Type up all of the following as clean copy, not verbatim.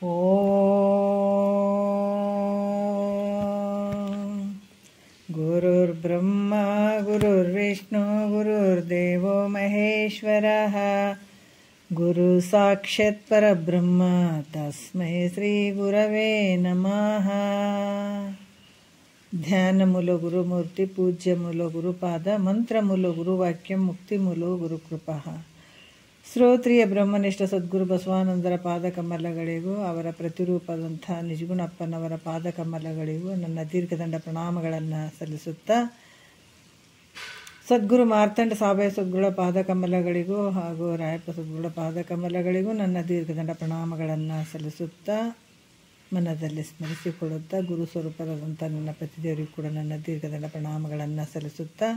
ಓಂ ಗುರುರ್ಬ್ರಹ್ಮ ಗುರುರ್ವಿಷ್ಣು ಗುರುರ್ದೇವೋ ಮಹೇಶ್ವರಃ ಗುರು ಸಾಕ್ಷಾತ್ ಪರಬ್ರಹ್ಮ ತಸ್ಮೈ ಶ್ರೀ ಗುರವೇ ನಮಃ. ಧ್ಯಾನ ಮೂಲ ಗುರುಮೂರ್ತಿ, ಪೂಜ್ಯ ಮೂಲ ಗುರುಪಾದ, ಮಂತ್ರ ಮೂಲ ಗುರುವಾಕ್ಯ, ಮುಕ್ತಿ ಮೂಲ ಗುರುಕೃಪಃ. ಶ್ರೋತ್ರಿಯ ಬ್ರಹ್ಮನಿಷ್ಠ ಸದ್ಗುರು ಬಸವಾನಂದರ ಪಾದಕಮಲಗಳಿಗೂ ಅವರ ಪ್ರತಿರೂಪದಂಥ ನಿಜಗುಣಪ್ಪನವರ ಪಾದಕಮಲಗಳಿಗೂ ನನ್ನ ದೀರ್ಘದಂಡ ಪ್ರಣಾಮಗಳನ್ನು ಸಲ್ಲಿಸುತ್ತಾ, ಸದ್ಗುರು ಮಾರ್ತಂಡ ಸಾಬಯ ಸದ್ಗುರುಳ ಪಾದಕಮಲಗಳಿಗೂ ಹಾಗೂ ರಾಯಪ್ಪ ಸದ್ಗುರುಳ ಪಾದಕಮಲಗಳಿಗೂ ನನ್ನ ದೀರ್ಘದಂಡ ಪ್ರಣಾಮಗಳನ್ನು ಸಲ್ಲಿಸುತ್ತಾ, ಮನದಲ್ಲಿ ಸ್ಮರಿಸಿಕೊಳ್ಳುತ್ತಾ, ಗುರು ಸ್ವರೂಪರಾದಂಥ ನನ್ನ ಪ್ರತಿದೇವರಿಗೂ ಕೂಡ ನನ್ನ ದೀರ್ಘದಂಡ ಪ್ರಣಾಮಗಳನ್ನು ಸಲ್ಲಿಸುತ್ತಾ,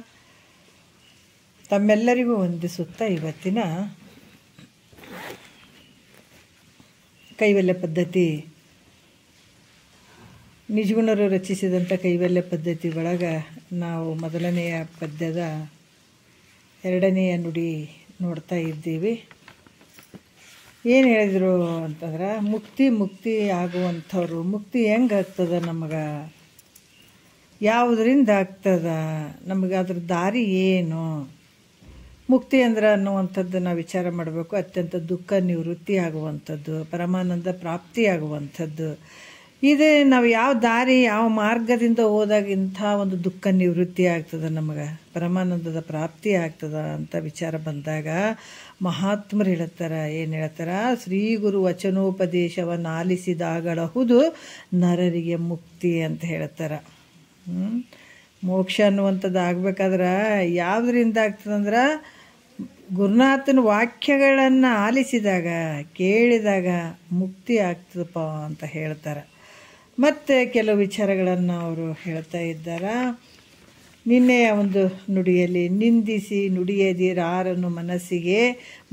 ತಮ್ಮೆಲ್ಲರಿಗೂ ವಂದಿಸುತ್ತಾ, ಇವತ್ತಿನ ಕೈವಲ್ಯ ಪದ್ಧತಿ, ನಿಜಗುಣರು ರಚಿಸಿದಂಥ ಕೈವಲ್ಯ ಪದ್ಧತಿ ಒಳಗೆ ನಾವು ಮೊದಲನೆಯ ಪದ್ಯದ ಎರಡನೆಯ ನುಡಿ ನೋಡ್ತಾ ಇದ್ದೀವಿ. ಏನು ಹೇಳಿದರು ಅಂತಂದ್ರೆ, ಮುಕ್ತಿ ಆಗುವಂಥವ್ರು, ಮುಕ್ತಿ ಹೆಂಗೆ ಆಗ್ತದ, ನಮಗೆ ಯಾವುದರಿಂದ ಆಗ್ತದ, ನಮಗೆ ಅದ್ರ ದಾರಿ ಏನು, ಮುಕ್ತಿ ಅಂದ್ರೆ ಅನ್ನುವಂಥದ್ದು ನಾವು ವಿಚಾರ ಮಾಡಬೇಕು. ಅತ್ಯಂತ ದುಃಖ ನಿವೃತ್ತಿ ಆಗುವಂಥದ್ದು, ಪರಮಾನಂದ ಪ್ರಾಪ್ತಿ ಆಗುವಂಥದ್ದು. ಇದೇ ನಾವು ಯಾವ ದಾರಿ, ಯಾವ ಮಾರ್ಗದಿಂದ ಹೋದಾಗ ಇಂಥ ಒಂದು ದುಃಖ ನಿವೃತ್ತಿ ಆಗ್ತದೆ, ನಮಗೆ ಪರಮಾನಂದದ ಪ್ರಾಪ್ತಿ ಆಗ್ತದ ಅಂತ ವಿಚಾರ ಬಂದಾಗ ಮಹಾತ್ಮರು ಹೇಳ್ತಾರ. ಏನು ಹೇಳ್ತಾರ? ಶ್ರೀ ಗುರು ವಚನೋಪದೇಶವನ್ನು ಆಲಿಸಿದಾಗಳಹುದು ನರರಿಗೆ ಮುಕ್ತಿ ಅಂತ ಹೇಳ್ತಾರ. ಮೋಕ್ಷ ಅನ್ನುವಂಥದ್ದು ಆಗ್ಬೇಕಾದ್ರೆ ಯಾವುದರಿಂದ ಆಗ್ತದಂದ್ರೆ, ಗುರುನಾಥನ ವಾಕ್ಯಗಳನ್ನು ಆಲಿಸಿದಾಗ, ಕೇಳಿದಾಗ ಮುಕ್ತಿ ಆಗ್ತದಪ್ಪ ಅಂತ ಹೇಳ್ತಾರೆ. ಮತ್ತು ಕೆಲವು ವಿಚಾರಗಳನ್ನು ಅವರು ಹೇಳ್ತಾ ಇದ್ದಾರೆ. ನಿನ್ನೆಯ ಒಂದು ನುಡಿಯಲ್ಲಿ, ನಿಂದಿಸಿ ನುಡಿಯದಿರಾರನ್ನು ಮನಸ್ಸಿಗೆ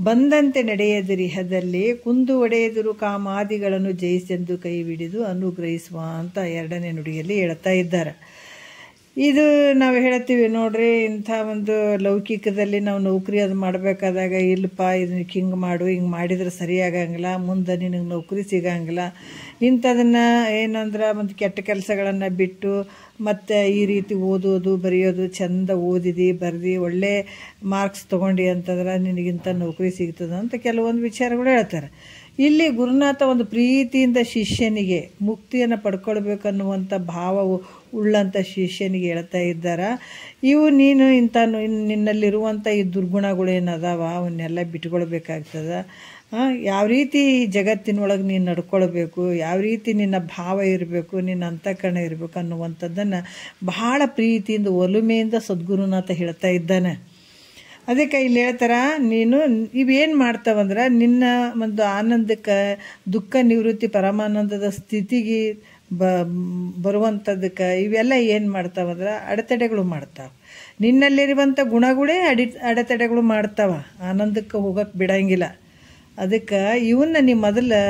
ಬಂದಂತೆ ನಡೆಯದಿರಿಹದಲ್ಲಿ ಕುಂದು ಒಡೆಯದಿರು ಕಾಮಾದಿಗಳನ್ನು ಜಯಿಸೆಂದು ಕೈ ಹಿಡಿದು ಅನುಗ್ರಹಿಸುವ ಅಂತ ಎರಡನೇ ನುಡಿಯಲ್ಲಿ ಹೇಳ್ತಾ ಇದ್ದಾರೆ. ಇದು ನಾವು ಹೇಳ್ತೀವಿ ನೋಡ್ರಿ, ಇಂಥ ಒಂದು ಲೌಕಿಕದಲ್ಲಿ ನಾವು ನೌಕರಿ ಅದು ಮಾಡಬೇಕಾದಾಗ, ಇಲ್ಲಪ್ಪ ಇದನ್ನ ಹಿಂಗೆ ಮಾಡು, ಹಿಂಗೆ ಮಾಡಿದ್ರೆ ಸರಿಯಾಗಂಗಿಲ್ಲ, ಮುಂದೆ ನಿನಗೆ ನೌಕರಿ ಸಿಗಂಗಿಲ್ಲ, ಇಂಥದನ್ನು ಏನಂದ್ರೆ ಒಂದು ಕೆಟ್ಟ ಕೆಲಸಗಳನ್ನು ಬಿಟ್ಟು ಮತ್ತು ಈ ರೀತಿ ಓದೋದು ಬರೆಯೋದು, ಚೆಂದ ಓದಿದಿ ಬರ್ದು ಒಳ್ಳೆ ಮಾರ್ಕ್ಸ್ ತೊಗೊಂಡು ಅಂತಂದ್ರೆ ನಿನಗಿಂತ ನೌಕರಿ ಸಿಗ್ತದೆ ಅಂತ ಕೆಲವೊಂದು ವಿಚಾರಗಳು ಹೇಳ್ತಾರೆ. ಇಲ್ಲಿ ಗುರುನಾಥ ಒಂದು ಪ್ರೀತಿಯಿಂದ ಶಿಷ್ಯನಿಗೆ ಮುಕ್ತಿಯನ್ನು ಪಡ್ಕೊಳ್ಬೇಕನ್ನುವಂಥ ಭಾವ ಉಳ್ಳಂಥ ಶಿಷ್ಯನಿಗೆ ಹೇಳ್ತಾ ಇದ್ದಾರೆ. ಇವು ನೀನು ಇಂಥ ನಿನ್ನಲ್ಲಿರುವಂಥ ಈ ದುರ್ಗುಣಗಳೇನದಾವ ಅವನ್ನೆಲ್ಲ ಬಿಟ್ಕೊಳ್ಬೇಕಾಗ್ತದೆ. ಯಾವ ರೀತಿ ಜಗತ್ತಿನೊಳಗೆ ನೀನು ನಡ್ಕೊಳ್ಬೇಕು, ಯಾವ ರೀತಿ ನಿನ್ನ ಭಾವ ಇರಬೇಕು, ನಿನ್ನ ಅಂತಃಕರಣ ಇರಬೇಕು ಅನ್ನುವಂಥದ್ದನ್ನು ಬಹಳ ಪ್ರೀತಿಯಿಂದ ಒಲುಮೆಯಿಂದ ಸದ್ಗುರುನಾಥ ಹೇಳ್ತಾ ಇದ್ದಾನೆ. ಅದಕ್ಕೆ ಇಲ್ಲಿ ಹೇಳ್ತಾರ, ನೀನು ಇವೇನು ಮಾಡ್ತಾವಂದ್ರೆ ನಿನ್ನ ಒಂದು ಆನಂದಕ್ಕೆ, ದುಃಖ ನಿವೃತ್ತಿ ಪರಮಾನಂದದ ಸ್ಥಿತಿಗೆ ಬರುವಂಥದ್ದಕ್ಕೆ ಇವೆಲ್ಲ ಏನು ಮಾಡ್ತಾವಂದ್ರೆ ಅಡೆತಡೆಗಳು ಮಾಡ್ತಾವೆ. ನಿನ್ನಲ್ಲಿರುವಂಥ ಗುಣಗಳೇ ಅಡೆತಡೆಗಳು ಮಾಡ್ತಾವ, ಆನಂದಕ್ಕೆ ಹೋಗಕ್ಕೆ ಬಿಡಂಗಿಲ್ಲ. ಅದಕ್ಕೆ ಇವನ್ನ ನೀ ಮೊದಲು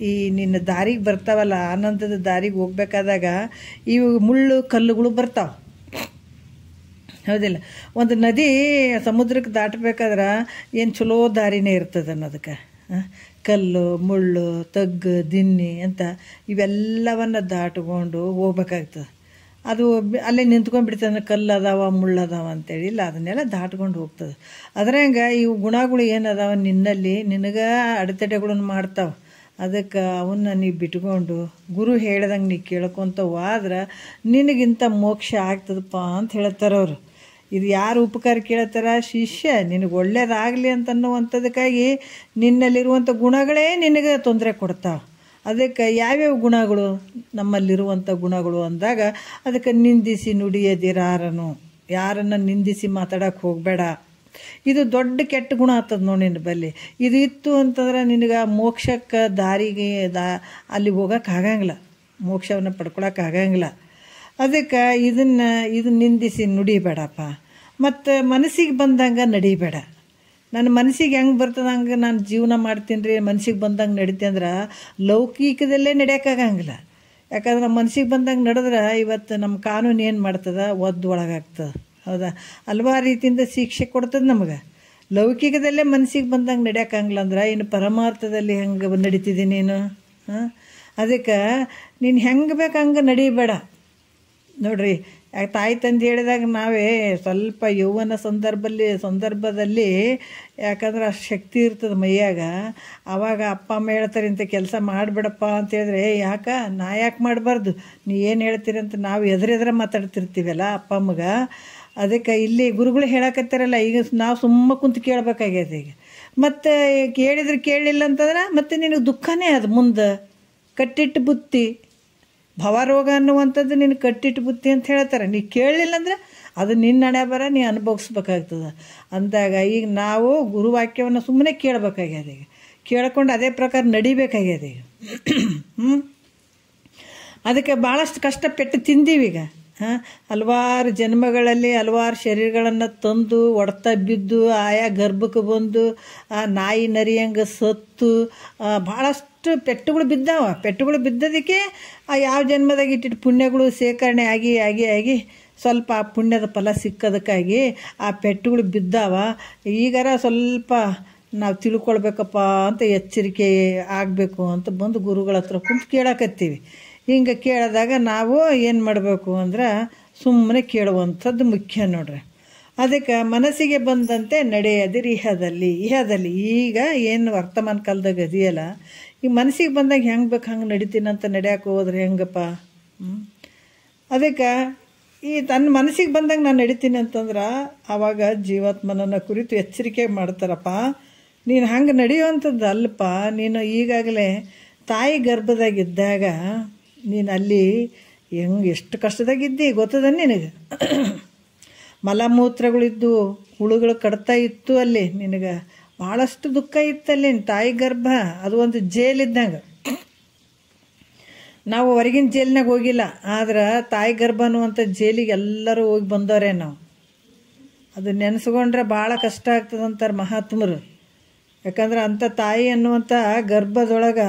ಈ ನಿನ್ನ ದಾರಿಗೆ ಬರ್ತಾವಲ್ಲ, ಆನಂದದ ದಾರಿಗೆ ಹೋಗ್ಬೇಕಾದಾಗ ಇವು ಮುಳ್ಳು ಕಲ್ಲುಗಳು ಬರ್ತಾವೆ, ಹೌದಿಲ್ಲ? ಒಂದು ನದಿ ಸಮುದ್ರಕ್ಕೆ ದಾಟಬೇಕಾದ್ರೆ ಏನು ಚಲೋ ದಾರಿನೇ ಇರ್ತದೆ ಅನ್ನೋದಕ್ಕೆ. ಕಲ್ಲು, ಮುಳ್ಳು, ತಗ್ಗು, ದಿನ್ನಿ ಅಂತ ಇವೆಲ್ಲವನ್ನು ದಾಟ್ಕೊಂಡು ಹೋಗ್ಬೇಕಾಗ್ತದೆ. ಅದು ಅಲ್ಲೇ ನಿಂತ್ಕೊಂಡ್ಬಿಡ್ತದೆ, ಕಲ್ಲು ಅದಾವ, ಮುಳ್ಳು ಅದಾವ ಅಂತೇಳಿ. ಇಲ್ಲ, ಅದನ್ನೆಲ್ಲ ದಾಟ್ಕೊಂಡು ಹೋಗ್ತದೆ. ಅದ್ರಂಗೆ ಇವು ಗುಣಗಳು ಏನದಾವ ನಿನ್ನಲ್ಲಿ, ನಿನಗೆ ಅಡೆತಡೆಗಳನ್ನು ಮಾಡ್ತಾವೆ. ಅದಕ್ಕೆ ಅವನ್ನ ನೀ ಬಿಟ್ಕೊಂಡು ಗುರು ಹೇಳ್ದಂಗೆ ನೀ ಕೇಳ್ಕೊತ ಹೋದ್ರೆ ನಿನಗಿಂತ ಮೋಕ್ಷ ಆಗ್ತದಪ್ಪ ಅಂತ ಹೇಳ್ತಾರೆ ಅವರು. ಇದು ಯಾರು ಉಪಕಾರ ಕೇಳ್ತಾರ? ಶಿಷ್ಯ. ನಿನಗೆ ಒಳ್ಳೇದಾಗಲಿ ಅಂತನ್ನುವಂಥದಕ್ಕಾಗಿ ನಿನ್ನಲ್ಲಿರುವಂಥ ಗುಣಗಳೇ ನಿನಗೆ ತೊಂದರೆ ಕೊಡ್ತಾವೆ. ಅದಕ್ಕೆ ಯಾವ್ಯಾವ ಗುಣಗಳು ನಮ್ಮಲ್ಲಿರುವಂಥ ಗುಣಗಳು ಅಂದಾಗ, ಅದಕ್ಕೆ ನಿಂದಿಸಿ ನುಡಿಯದಿರಾರನು, ಯಾರನ್ನು ನಿಂದಿಸಿ ಮಾತಾಡೋಕೆ ಹೋಗಬೇಡ. ಇದು ದೊಡ್ಡ ಕೆಟ್ಟ ಗುಣ ಆಗ್ತದೆ ನೋಡಿ ನಿನ್ನ ಬಲ್ಲಿ. ಇದು ಇತ್ತು ಅಂತಂದ್ರೆ ನಿನಗೆ ಮೋಕ್ಷಕ್ಕೆ ದಾರಿಗೆ ಅಲ್ಲಿ ಹೋಗೋಕೆ ಆಗಂಗಿಲ್ಲ, ಮೋಕ್ಷವನ್ನು ಪಡ್ಕೊಳಕ್ಕಾಗಂಗಿಲ್ಲ. ಅದಕ್ಕೆ ಇದು ನಿಂದಿಸಿ ನುಡಿಬೇಡಪ್ಪ. ಮತ್ತು ಮನಸ್ಸಿಗೆ ಬಂದಂಗೆ ನಡಿಬೇಡ. ನನ್ನ ಮನಸ್ಸಿಗೆ ಹೆಂಗೆ ಬರ್ತದೆ ಹಂಗೆ ನಾನು ಜೀವನ ಮಾಡ್ತೀನಿ ರೀ, ಮನಸ್ಸಿಗೆ ಬಂದಂಗೆ ನಡಿತೆ ಅಂದ್ರೆ ಲೌಕಿಕದಲ್ಲೇ ನಡೆಯೋಕ್ಕಾಗಂಗಿಲ್ಲ. ಯಾಕಂದ್ರೆ ನಮ್ಮ ಮನಸ್ಸಿಗೆ ಬಂದಂಗೆ ನಡೆದ್ರೆ ಇವತ್ತು ನಮ್ಮ ಕಾನೂನು ಏನು ಮಾಡ್ತದೆ, ಒಳಗಾಗ್ತದೆ, ಹೌದಾ? ಹಲವಾರು ರೀತಿಯಿಂದ ಶಿಕ್ಷೆ ಕೊಡ್ತದೆ ನಮಗೆ. ಲೌಕಿಕದಲ್ಲೇ ಮನಸ್ಸಿಗೆ ಬಂದಂಗೆ ನಡೆಯೋಕ್ಕಾಗಲ್ಲ ಅಂದ್ರೆ ಇನ್ನು ಪರಮಾರ್ಥದಲ್ಲಿ ಹೆಂಗೆ ನಡೀತಿದ್ದೀನಿ ನೀನು? ಅದಕ್ಕೆ ನೀನು ಹೆಂಗೆ ಬೇಕು ಹಂಗೆ ನಡಿಬೇಡ ನೋಡ್ರಿ. ತಾಯಿ ತಂದೆ ಹೇಳಿದಾಗ ನಾವೇ ಸ್ವಲ್ಪ ಯೌವನ ಸಂದರ್ಭದಲ್ಲಿ ಯಾಕಂದ್ರೆ ಅಷ್ಟು ಶಕ್ತಿ ಇರ್ತದೆ ಮೈಯಾಗ, ಆವಾಗ ಅಪ್ಪ ಅಮ್ಮ ಹೇಳ್ತಾರೆ ಇಂಥ ಕೆಲಸ ಮಾಡಿಬಿಡಪ್ಪ ಅಂತ ಹೇಳಿದ್ರೆ ನಾ ಯಾಕೆ ಮಾಡಬಾರ್ದು, ನೀ ಏನು ಹೇಳ್ತೀರಿ ಅಂತ ನಾವು ಎದುರೆದ್ರೆ ಮಾತಾಡ್ತಿರ್ತೀವಲ್ಲ ಅಪ್ಪ ಅಮ್ಮಗೆ. ಅದಕ್ಕೆ ಇಲ್ಲಿ ಗುರುಗಳು ಹೇಳಕತ್ತಾರಲ್ಲ, ಈಗ ನಾವು ಸುಮ್ಮ ಕುಂತು ಕೇಳಬೇಕಾಗ್ಯದ. ಈಗ ಮತ್ತು ಕೇಳಿದ್ರೆ ಕೇಳಲಿಲ್ಲ ಅಂತಂದ್ರೆ ಮತ್ತೆ ನಿನಗೆ ದುಃಖನೇ ಅದು ಮುಂದೆ. ಕಟ್ಟಿಟ್ಟು ಬುತ್ತಿ ಭವರೋಗ ಅನ್ನುವಂಥದ್ದು ನಿನ್ನ ಕಟ್ಟಿಟ್ಟು ಬುತ್ತಿ ಅಂತ ಹೇಳ್ತಾರೆ. ನೀ ಕೇಳಲಿಲ್ಲ ಅಂದ್ರೆ ಅದು ನಿನ್ನ ಹಣೆ ಬರ ನೀ ಅನುಭವಿಸ್ಬೇಕಾಗ್ತದೆ ಅಂದಾಗ ಈಗ ನಾವು ಗುರುವಾಕ್ಯವನ್ನು ಸುಮ್ಮನೆ ಕೇಳಬೇಕಾಗ್ಯದ. ಈಗ ಕೇಳ್ಕೊಂಡು ಅದೇ ಪ್ರಕಾರ ನಡಿಬೇಕಾಗ್ಯದ. ಈಗ ಅದಕ್ಕೆ ಭಾಳಷ್ಟು ಕಷ್ಟಪಟ್ಟು ತಿಂದೀವೀಗ. ಹಲವಾರು ಜನ್ಮಗಳಲ್ಲಿ ಹಲವಾರು ಶರೀರಗಳನ್ನು ತಂದು ಹೊಡ್ತಾ ಬಿದ್ದು ಆಯಾ ಗರ್ಭಕ್ಕೆ ಬಂದು ನಾಯಿ ನರಿಯಂಗೆ ಸತ್ತು ಭಾಳಷ್ಟು ಪೆಟ್ಟುಗಳು ಬಿದ್ದಾವ. ಪೆಟ್ಟುಗಳು ಬಿದ್ದೋದಕ್ಕೆ ಯಾವ ಜನ್ಮದಾಗ ಇಟ್ಟಿಟ್ಟು ಪುಣ್ಯಗಳು ಶೇಖರಣೆ ಆಗಿ ಸ್ವಲ್ಪ ಆ ಪುಣ್ಯದ ಫಲ ಸಿಕ್ಕೋದಕ್ಕಾಗಿ ಆ ಪೆಟ್ಟುಗಳು ಬಿದ್ದಾವ. ಈಗಾರ ಸ್ವಲ್ಪ ನಾವು ತಿಳ್ಕೊಳ್ಬೇಕಪ್ಪ ಅಂತ ಎಚ್ಚರಿಕೆ ಆಗಬೇಕು ಅಂತ ಬಂದು ಗುರುಗಳ ಹತ್ರ ಕುಂತು ಕೇಳಕತ್ತೀವಿ. ಹಿಂಗೆ ಕೇಳಿದಾಗ ನಾವು ಏನು ಮಾಡಬೇಕು ಅಂದ್ರೆ ಸುಮ್ಮನೆ ಕೇಳುವಂಥದ್ದು ಮುಖ್ಯ ನೋಡ್ರಿ. ಅದಕ್ಕೆ ಮನಸ್ಸಿಗೆ ಬಂದಂತೆ ನಡೆಯದಿರಿ ಇಹದಲ್ಲಿ ಈಗ ಏನು ವರ್ತಮಾನ ಕಾಲದಾಗ ಅದೆಯಲ್ಲ, ಈ ಮನಸ್ಸಿಗೆ ಬಂದಾಗ ಹೆಂಗೆ ಬೇಕು ಹಂಗೆ ನಡಿತೀನಂತ ನಡೆಯಕ್ಕೆ ಹೋದ್ರೆ ಹೆಂಗಪ್ಪ? ಅದಕ್ಕೆ ಈ ತನ್ನ ಮನಸ್ಸಿಗೆ ಬಂದಾಗ ನಾನು ನಡಿತೀನಿ ಅಂತಂದ್ರೆ ಆವಾಗ ಜೀವಾತ್ಮನನ್ನು ಕುರಿತು ಎಚ್ಚರಿಕೆ ಮಾಡ್ತಾರಪ್ಪ, ನೀನು ಹಂಗೆ ನಡೆಯುವಂಥದ್ದು ಅಲ್ಲಪ್ಪ. ನೀನು ಈಗಾಗಲೇ ತಾಯಿ ಗರ್ಭದಾಗಿದ್ದಾಗ ನೀನು ಅಲ್ಲಿ ಎಷ್ಟು ಕಷ್ಟದಾಗಿದ್ದಿ ಗೊತ್ತದ ನಿನಗೆ. ಮಲಮೂತ್ರಗಳಿದ್ದು ಹುಳುಗಳು ಕಡ್ತಾ ಇತ್ತು ಅಲ್ಲಿ, ನಿನಗೆ ಭಾಳಷ್ಟು ದುಃಖ ಇತ್ತಲ್ಲಿ. ತಾಯಿ ಗರ್ಭ ಅದು ಒಂದು ಜೈಲಿದ್ದಂಗೆ. ನಾವು ಹೊರಗಿನ ಜೈಲಿನಾಗ ಹೋಗಿಲ್ಲ, ಆದ್ರೆ ತಾಯಿ ಗರ್ಭ ಅನ್ನುವಂಥ ಜೈಲಿಗೆ ಎಲ್ಲರೂ ಹೋಗಿ ಬಂದವರೇ ನಾವು. ಅದು ನೆನೆಸ್ಕೊಂಡ್ರೆ ಭಾಳ ಕಷ್ಟ ಆಗ್ತದಂತಾರೆ ಮಹಾತ್ಮರು. ಯಾಕಂದ್ರೆ ಅಂಥ ತಾಯಿ ಅನ್ನುವಂಥ ಗರ್ಭದೊಳಗೆ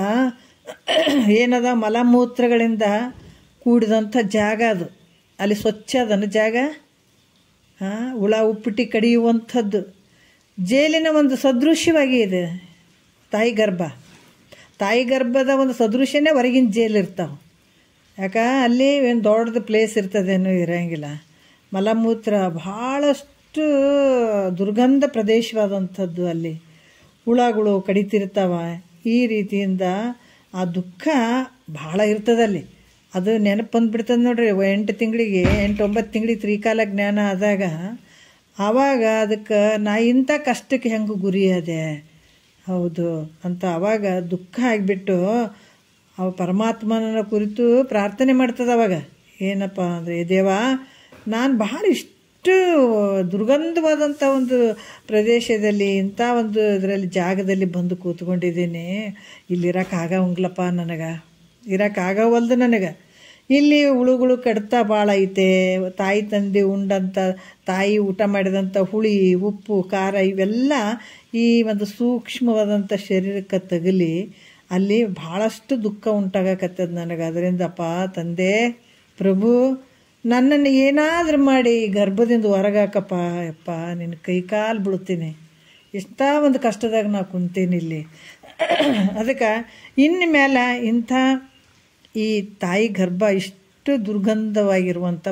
ಏನದ ಮಲಮೂತ್ರಗಳಿಂದ ಕೂಡಿದಂಥ ಜಾಗ ಅದು. ಅಲ್ಲಿ ಸ್ವಚ್ಛ ಅದನ್ನು ಜಾಗ, ಹುಳ ಉಪ್ಪಿಟ್ಟು ಕಡಿಯುವಂಥದ್ದು ಜೈಲಿನ ಒಂದು ಸದೃಶ್ಯವಾಗಿ ಇದೆ ತಾಯಿ ಗರ್ಭ. ತಾಯಿ ಗರ್ಭದ ಒಂದು ಸದೃಶ್ಯನೇ ಹೊರಗಿನ ಜೈಲು ಇರ್ತಾವೆ. ಅಲ್ಲಿ ಏನು ದೊಡ್ಡದು ಪ್ಲೇಸ್ ಇರ್ತದೇನೂ ಇರೋಂಗಿಲ್ಲ. ಮಲಮೂತ್ರ ಭಾಳಷ್ಟು ದುರ್ಗಂಧ ಪ್ರದೇಶವಾದಂಥದ್ದು. ಅಲ್ಲಿ ಹುಳಗಳು ಕಡಿತಿರ್ತಾವ. ಈ ರೀತಿಯಿಂದ ಆ ದುಃಖ ಭಾಳ ಇರ್ತದಲ್ಲಿ. ಅದು ನೆನಪು ಬಂದುಬಿಡ್ತದೆ ನೋಡ್ರಿ. 8 ತಿಂಗಳಿಗೆ 8-9 ತಿಂಗಳಿಗೆ ತ್ರಿಕಾಲ ಜ್ಞಾನ ಆದಾಗ ಆವಾಗ ಅದಕ್ಕೆ ನಾ ಇಂಥ ಕಷ್ಟಕ್ಕೆ ಹೆಂಗೆ ಗುರಿಯಾದೆ ಹೌದು ಅಂತ ಆವಾಗ ದುಃಖ ಆಗಿಬಿಟ್ಟು ಅವ ಪರಮಾತ್ಮನ ಕುರಿತು ಪ್ರಾರ್ಥನೆ ಮಾಡ್ತದೆ. ಅವಾಗ ಏನಪ್ಪ ಅಂದರೆ, ದೇವ ನಾನು ಭಾಳ ಇಷ್ಟು ದುರ್ಗಂಧವಾದಂಥ ಒಂದು ಪ್ರದೇಶದಲ್ಲಿ ಇಂಥ ಒಂದು ಇದರಲ್ಲಿ ಜಾಗದಲ್ಲಿ ಬಂದು ಕೂತ್ಕೊಂಡಿದ್ದೀನಿ. ಇಲ್ಲಿರೋಕ್ಕಾಗಂಗಿಲ್ಲಪ್ಪ, ಇರೋಕ್ಕಾಗವಲ್ದು ನನಗೆ. ಇಲ್ಲಿ ಹುಳುಗಳು ಕಡ್ತಾ ಭಾಳ ಐತೆ. ತಾಯಿ ತಂದೆ ಉಂಡಂಥ ತಾಯಿ ಊಟ ಮಾಡಿದಂಥ ಹುಳಿ ಉಪ್ಪು ಖಾರ ಇವೆಲ್ಲ ಈ ಒಂದು ಸೂಕ್ಷ್ಮವಾದಂಥ ಶರೀರಕ್ಕೆ ತಗಲಿ ಅಲ್ಲಿ ಭಾಳಷ್ಟು ದುಃಖ ಉಂಟಾಗಕತ್ತದ ನನಗೆ. ಅದರಿಂದಪ್ಪ ತಂದೆ ಪ್ರಭು ನನ್ನನ್ನು ಏನಾದರೂ ಮಾಡಿ ಗರ್ಭದಿಂದ ಹೊರಗಾಕಪ್ಪ. ಯಪ್ಪ ನಿನ್ನ ಕೈಕಾಲು ಬೀಳ್ತೀನಿ, ಎಷ್ಟೋ ಒಂದು ಕಷ್ಟದಾಗ ನಾ ಕುಂತೀನಿ ಇಲ್ಲಿ. ಅದಕ್ಕೆ ಇನ್ನು ಮೇಲೆ ಇಂಥ ಈ ತಾಯಿ ಗರ್ಭ ಇಷ್ಟು ದುರ್ಗಂಧವಾಗಿರುವಂಥ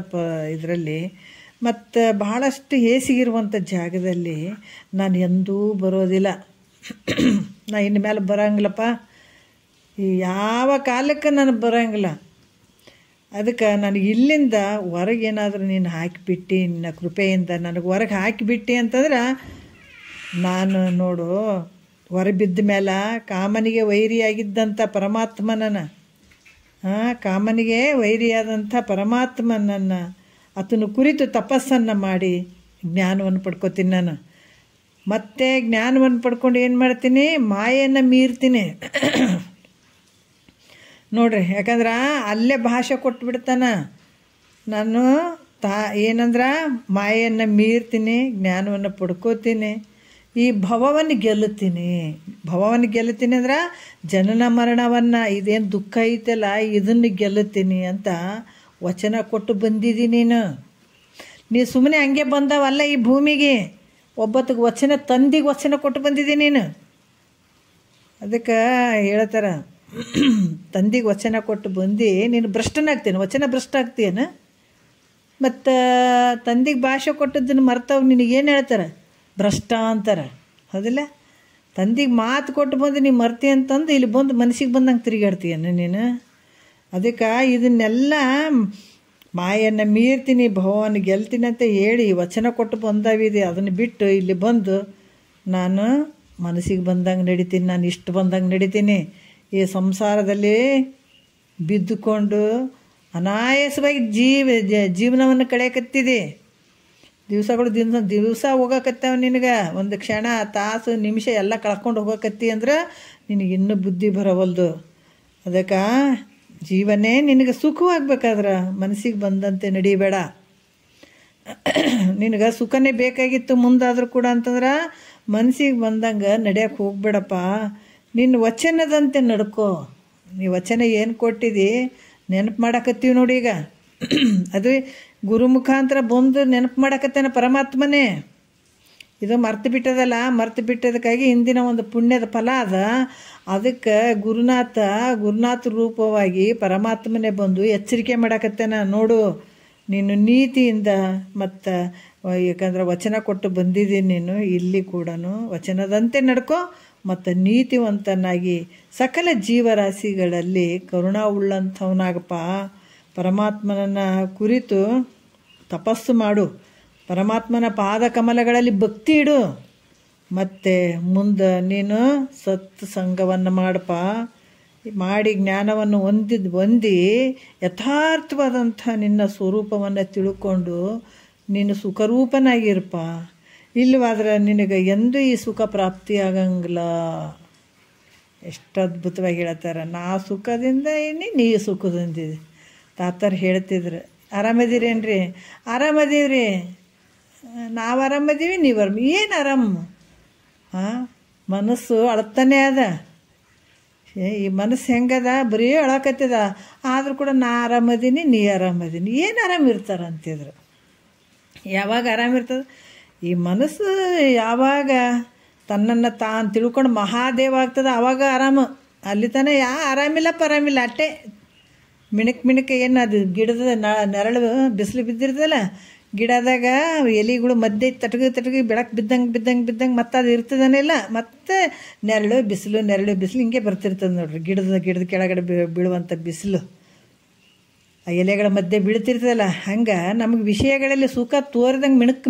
ಇದರಲ್ಲಿ ಮತ್ತು ಭಾಳಷ್ಟು ಹೇಸಿಗಿರುವಂಥ ಜಾಗದಲ್ಲಿ ನಾನು ಎಂದೂ ಬರೋದಿಲ್ಲ. ನಾ ಇನ್ನು ಮೇಲೆ ಬರೋಂಗಿಲ್ಲಪ್ಪ, ಯಾವ ಕಾಲಕ್ಕೆ ನಾನು ಬರೋಂಗಿಲ್ಲ. ಅದಕ್ಕೆ ನನಗೆ ಇಲ್ಲಿಂದ ಹೊರಗೇನಾದರೂ ನೀನು ಹಾಕಿಬಿಟ್ಟು ನಿನ್ನ ಕೃಪೆಯಿಂದ ನನಗೆ ಹೊರಗೆ ಹಾಕಿಬಿಟ್ಟು ಅಂತಂದ್ರೆ ನಾನು ನೋಡು ಹೊರಬಿದ್ದ ಮೇಲೆ ಕಾಮನಿಗೆ ವೈರಿಯಾಗಿದ್ದಂಥ ಪರಮಾತ್ಮನನ್ನು ಕಾಮನಿಗೆ ವೈರಿಯಾದಂಥ ಪರಮಾತ್ಮನನ್ನು ಆತನ ಕುರಿತು ತಪಸ್ಸನ್ನು ಮಾಡಿ ಜ್ಞಾನವನ್ನು ಪಡ್ಕೋತೀನಿ ನಾನು. ಮತ್ತೆ ಜ್ಞಾನವನ್ನು ಪಡ್ಕೊಂಡು ಏನು ಮಾಡ್ತೀನಿ, ಮಾಯೆಯನ್ನು ಮೀರ್ತೀನಿ ನೋಡ್ರಿ. ಯಾಕಂದ್ರೆ ಅಲ್ಲೇ ಭಾಷೆ ಕೊಟ್ಬಿಡ್ತಾನೆ. ನಾನು ಏನಂದ್ರೆ ಮಾಯೆಯನ್ನು ಮೀರ್ತೀನಿ, ಜ್ಞಾನವನ್ನು ಪಡ್ಕೋತೀನಿ, ಈ ಭವವನ್ನು ಗೆಲ್ಲುತ್ತೀನಿ ಅಂದ್ರೆ ಜನನ ಮರಣವನ್ನು ಇದೇನು ದುಃಖ ಐತಲ್ಲ ಇದನ್ನು ಗೆಲ್ಲುತ್ತೀನಿ ಅಂತ ವಚನ ಕೊಟ್ಟು ಬಂದಿದ್ದೀನಿ. ನೀನು ಸುಮ್ಮನೆ ಹಂಗೆ ಬಂದವಲ್ಲ ಈ ಭೂಮಿಗೆ, ಒಬ್ಬತ್ತಿಗೆ ವಚನ ತಂದಿಗೆ ವಚನ ಕೊಟ್ಟು ಬಂದಿದ್ದೀನಿ ನೀನು. ಅದಕ್ಕೆ ಹೇಳ್ತಾರೆ ತಂದೆಗೆ ವಚನ ಕೊಟ್ಟು ಬಂದು ನೀನು ಭ್ರಷ್ಟನಾಗ್ತೇನೆ, ವಚನ ಭ್ರಷ್ಟ ಆಗ್ತೀಯನ? ಮತ್ತು ತಂದೆಗೆ ಭಾಷೆ ಕೊಟ್ಟದ್ದನ್ನು ಮರ್ತವ್ ನಿನಗೇನು ಹೇಳ್ತಾರೆ? ಭ್ರಷ್ಟ ಅಂತಾರೆ, ಹೌದಿಲ್ಲ? ತಂದೆಗೆ ಮಾತು ಕೊಟ್ಟು ಬಂದು ನೀನು ಮರ್ತಿ ಅಂತಂದು ಇಲ್ಲಿ ಬಂದು ಮನಸ್ಸಿಗೆ ಬಂದಂಗೆ ತಿರುಗಾಡ್ತೀಯನ ನೀನು? ಅದಕ್ಕೆ ಇದನ್ನೆಲ್ಲ ಮಾಯನ್ನು ಮೀರ್ತೀನಿ, ಭಗವಾನ್ ಗೆಲ್ತೀನಿ ಅಂತ ಹೇಳಿ ವಚನ ಕೊಟ್ಟು ಬಂದಾವಿದೆ, ಅದನ್ನು ಬಿಟ್ಟು ಇಲ್ಲಿ ಬಂದು ನಾನು ಮನಸ್ಸಿಗೆ ಬಂದಂಗೆ ನಡಿತೀನಿ, ನಾನು ಇಷ್ಟು ಬಂದಂಗೆ ನಡಿತೀನಿ. ಈ ಸಂಸಾರದಲ್ಲಿ ಬಿದ್ದುಕೊಂಡು ಅನಾಯಾಸವಾಗಿ ಜೀವನವನ್ನು ಕಳೆಯಕತ್ತಿದೆ. ದಿವಸಗಳು ದಿವಸ ಹೋಗಕತ್ತಾವ ನಿನಗೆ. ಒಂದು ಕ್ಷಣ, ತಾಸು, ನಿಮಿಷ ಎಲ್ಲ ಕಳ್ಕೊಂಡು ಹೋಗಕತ್ತಿ ಅಂದ್ರೆ ನಿನಗೆ ಇನ್ನೂ ಬುದ್ಧಿ ಬರವಲ್ದು. ಅದಕ್ಕೆ ಜೀವನೇ ನಿನಗೆ ಸುಖವಾಗಬೇಕಾದ್ರೆ ಮನಸ್ಸಿಗೆ ಬಂದಂತೆ ನಡಿಬೇಡ. ನಿನಗೆ ಸುಖನೇ ಬೇಕಾಗಿತ್ತು ಮುಂದಾದರೂ ಕೂಡ ಅಂತಂದ್ರೆ ಮನಸ್ಸಿಗೆ ಬಂದಂಗೆ ನಡೆಯೋಕೆ ಹೋಗ್ಬೇಡಪ್ಪ. ನಿನ್ನ ವಚನದಂತೆ ನಡ್ಕೋ. ನೀ ವಚನ ಏನು ಕೊಟ್ಟಿದ್ದಿ ನೆನಪು ಮಾಡಕತ್ತೀವಿ ನೋಡಿ. ಈಗ ಅದು ಗುರು ಮುಖಾಂತರ ಬಂದು ನೆನಪು ಮಾಡಕತ್ತೇನೆ ಪರಮಾತ್ಮನೇ. ಇದು ಮರ್ತು ಬಿಟ್ಟದಲ್ಲ, ಮರ್ತು ಬಿಟ್ಟದಕ್ಕಾಗಿ ಇಂದಿನ ಒಂದು ಪುಣ್ಯದ ಫಲ ಅದ. ಅದಕ್ಕೆ ಗುರುನಾಥ ರೂಪವಾಗಿ ಪರಮಾತ್ಮನೇ ಬಂದು ಎಚ್ಚರಿಕೆ ಮಾಡಕತ್ತೇನೆ. ನೋಡು, ನೀನು ನೀತಿಯಿಂದ ಮತ್ತು ಯಾಕಂದ್ರೆ ವಚನ ಕೊಟ್ಟು ಬಂದಿದ್ದೀನಿ, ನೀನು ಇಲ್ಲಿ ಕೂಡ ವಚನದಂತೆ ನಡ್ಕೋ ಮತ್ತು ನೀತಿವಂತನಾಗಿ ಸಕಲ ಜೀವರಾಶಿಗಳಲ್ಲಿ ಕರುಣಾವುಳ್ಳಂಥವನಾಗಪ್ಪ. ಪರಮಾತ್ಮನನ್ನು ಕುರಿತು ತಪಸ್ಸು ಮಾಡು, ಪರಮಾತ್ಮನ ಪಾದ ಕಮಲಗಳಲ್ಲಿ ಭಕ್ತಿ ಇಡು, ಮತ್ತು ಮುಂದೆ ನೀನು ಸತ್ಸಂಗವನ್ನು ಮಾಡಪ್ಪ. ಮಾಡಿ ಜ್ಞಾನವನ್ನು ಹೊಂದಿ ಯಥಾರ್ಥವಾದಂಥ ನಿನ್ನ ಸ್ವರೂಪವನ್ನು ತಿಳ್ಕೊಂಡು ನೀನು ಸುಖರೂಪನಾಗಿರಪ್ಪ. ಇಲ್ಲವಾದ್ರೆ ನಿನಗೆ ಎಂದೂ ಈ ಸುಖ ಪ್ರಾಪ್ತಿಯಾಗಂಗಿಲ್ಲ. ಎಷ್ಟು ಅದ್ಭುತವಾಗಿ ಹೇಳ್ತಾರೆ. ನಾ ಸುಖದಿಂದ ಏನಿ, ನೀ ಸುಖದಿಂದಿದೆ. ತಾತರು ಹೇಳ್ತಿದ್ರು, ಆರಾಮದಿರೇನ್ರಿ? ಆರಾಮದೀವ್ರಿ, ನಾವು ಆರಾಮದೀವಿ, ನೀವು ಏನು ಆರಾಮ? ಮನಸ್ಸು ಅಳ್ತಾನೆ ಅದ. ಈ ಮನಸ್ಸು ಹೆಂಗದ? ಬರೀ ಅಳಕತ್ತದ. ಆದರೂ ಕೂಡ ನಾ ಆರಾಮದೀನಿ, ನೀ ಆರಾಮದೀನಿ, ಏನು ಆರಾಮಿರ್ತಾರ ಅಂತಿದ್ರು. ಯಾವಾಗ ಆರಾಮಿರ್ತದೆ? ಈ ಮನಸ್ಸು ಯಾವಾಗ ತನ್ನನ್ನು ತಾನು ತಿಳ್ಕೊಂಡು ಮಹಾದೇವ ಆಗ್ತದೆ ಆವಾಗ ಆರಾಮ. ಅಲ್ಲಿ ತನಕ ಆರಾಮಿಲ್ಲ ಪರಾಮಿಲ್ಲ ಅಟ್ಟೆ ಮಿಣಕ್ ಏನು ಅದು ಗಿಡದ ನೆರಳು ಬಿಸಿಲು ಬಿದ್ದಿರ್ತದಲ್ಲ, ಗಿಡದಾಗ ಎಲೆಗಳು ಮಧ್ಯೆ ತಟಗಿ ಬೆಳಕು ಬಿದ್ದಂಗೆ ಮತ್ತೆ ಅದು ಇರ್ತದನಿಲ್ಲ, ಮತ್ತೆ ನೆರಳು ಬಿಸಿಲು ಹಿಂಗೆ ಬರ್ತಿರ್ತದೆ ನೋಡ್ರಿ. ಗಿಡದ ಕೆಳಗಡೆ ಬೀಳುವಂಥ ಬಿಸಿಲು ಆ ಎಲೆಗಳ ಮಧ್ಯೆ ಬೀಳ್ತಿರ್ತದಲ್ಲ, ಹಂಗೆ ನಮಗೆ ವಿಷಯಗಳಲ್ಲಿ ಸುಖ ತೋರಿದಂಗೆ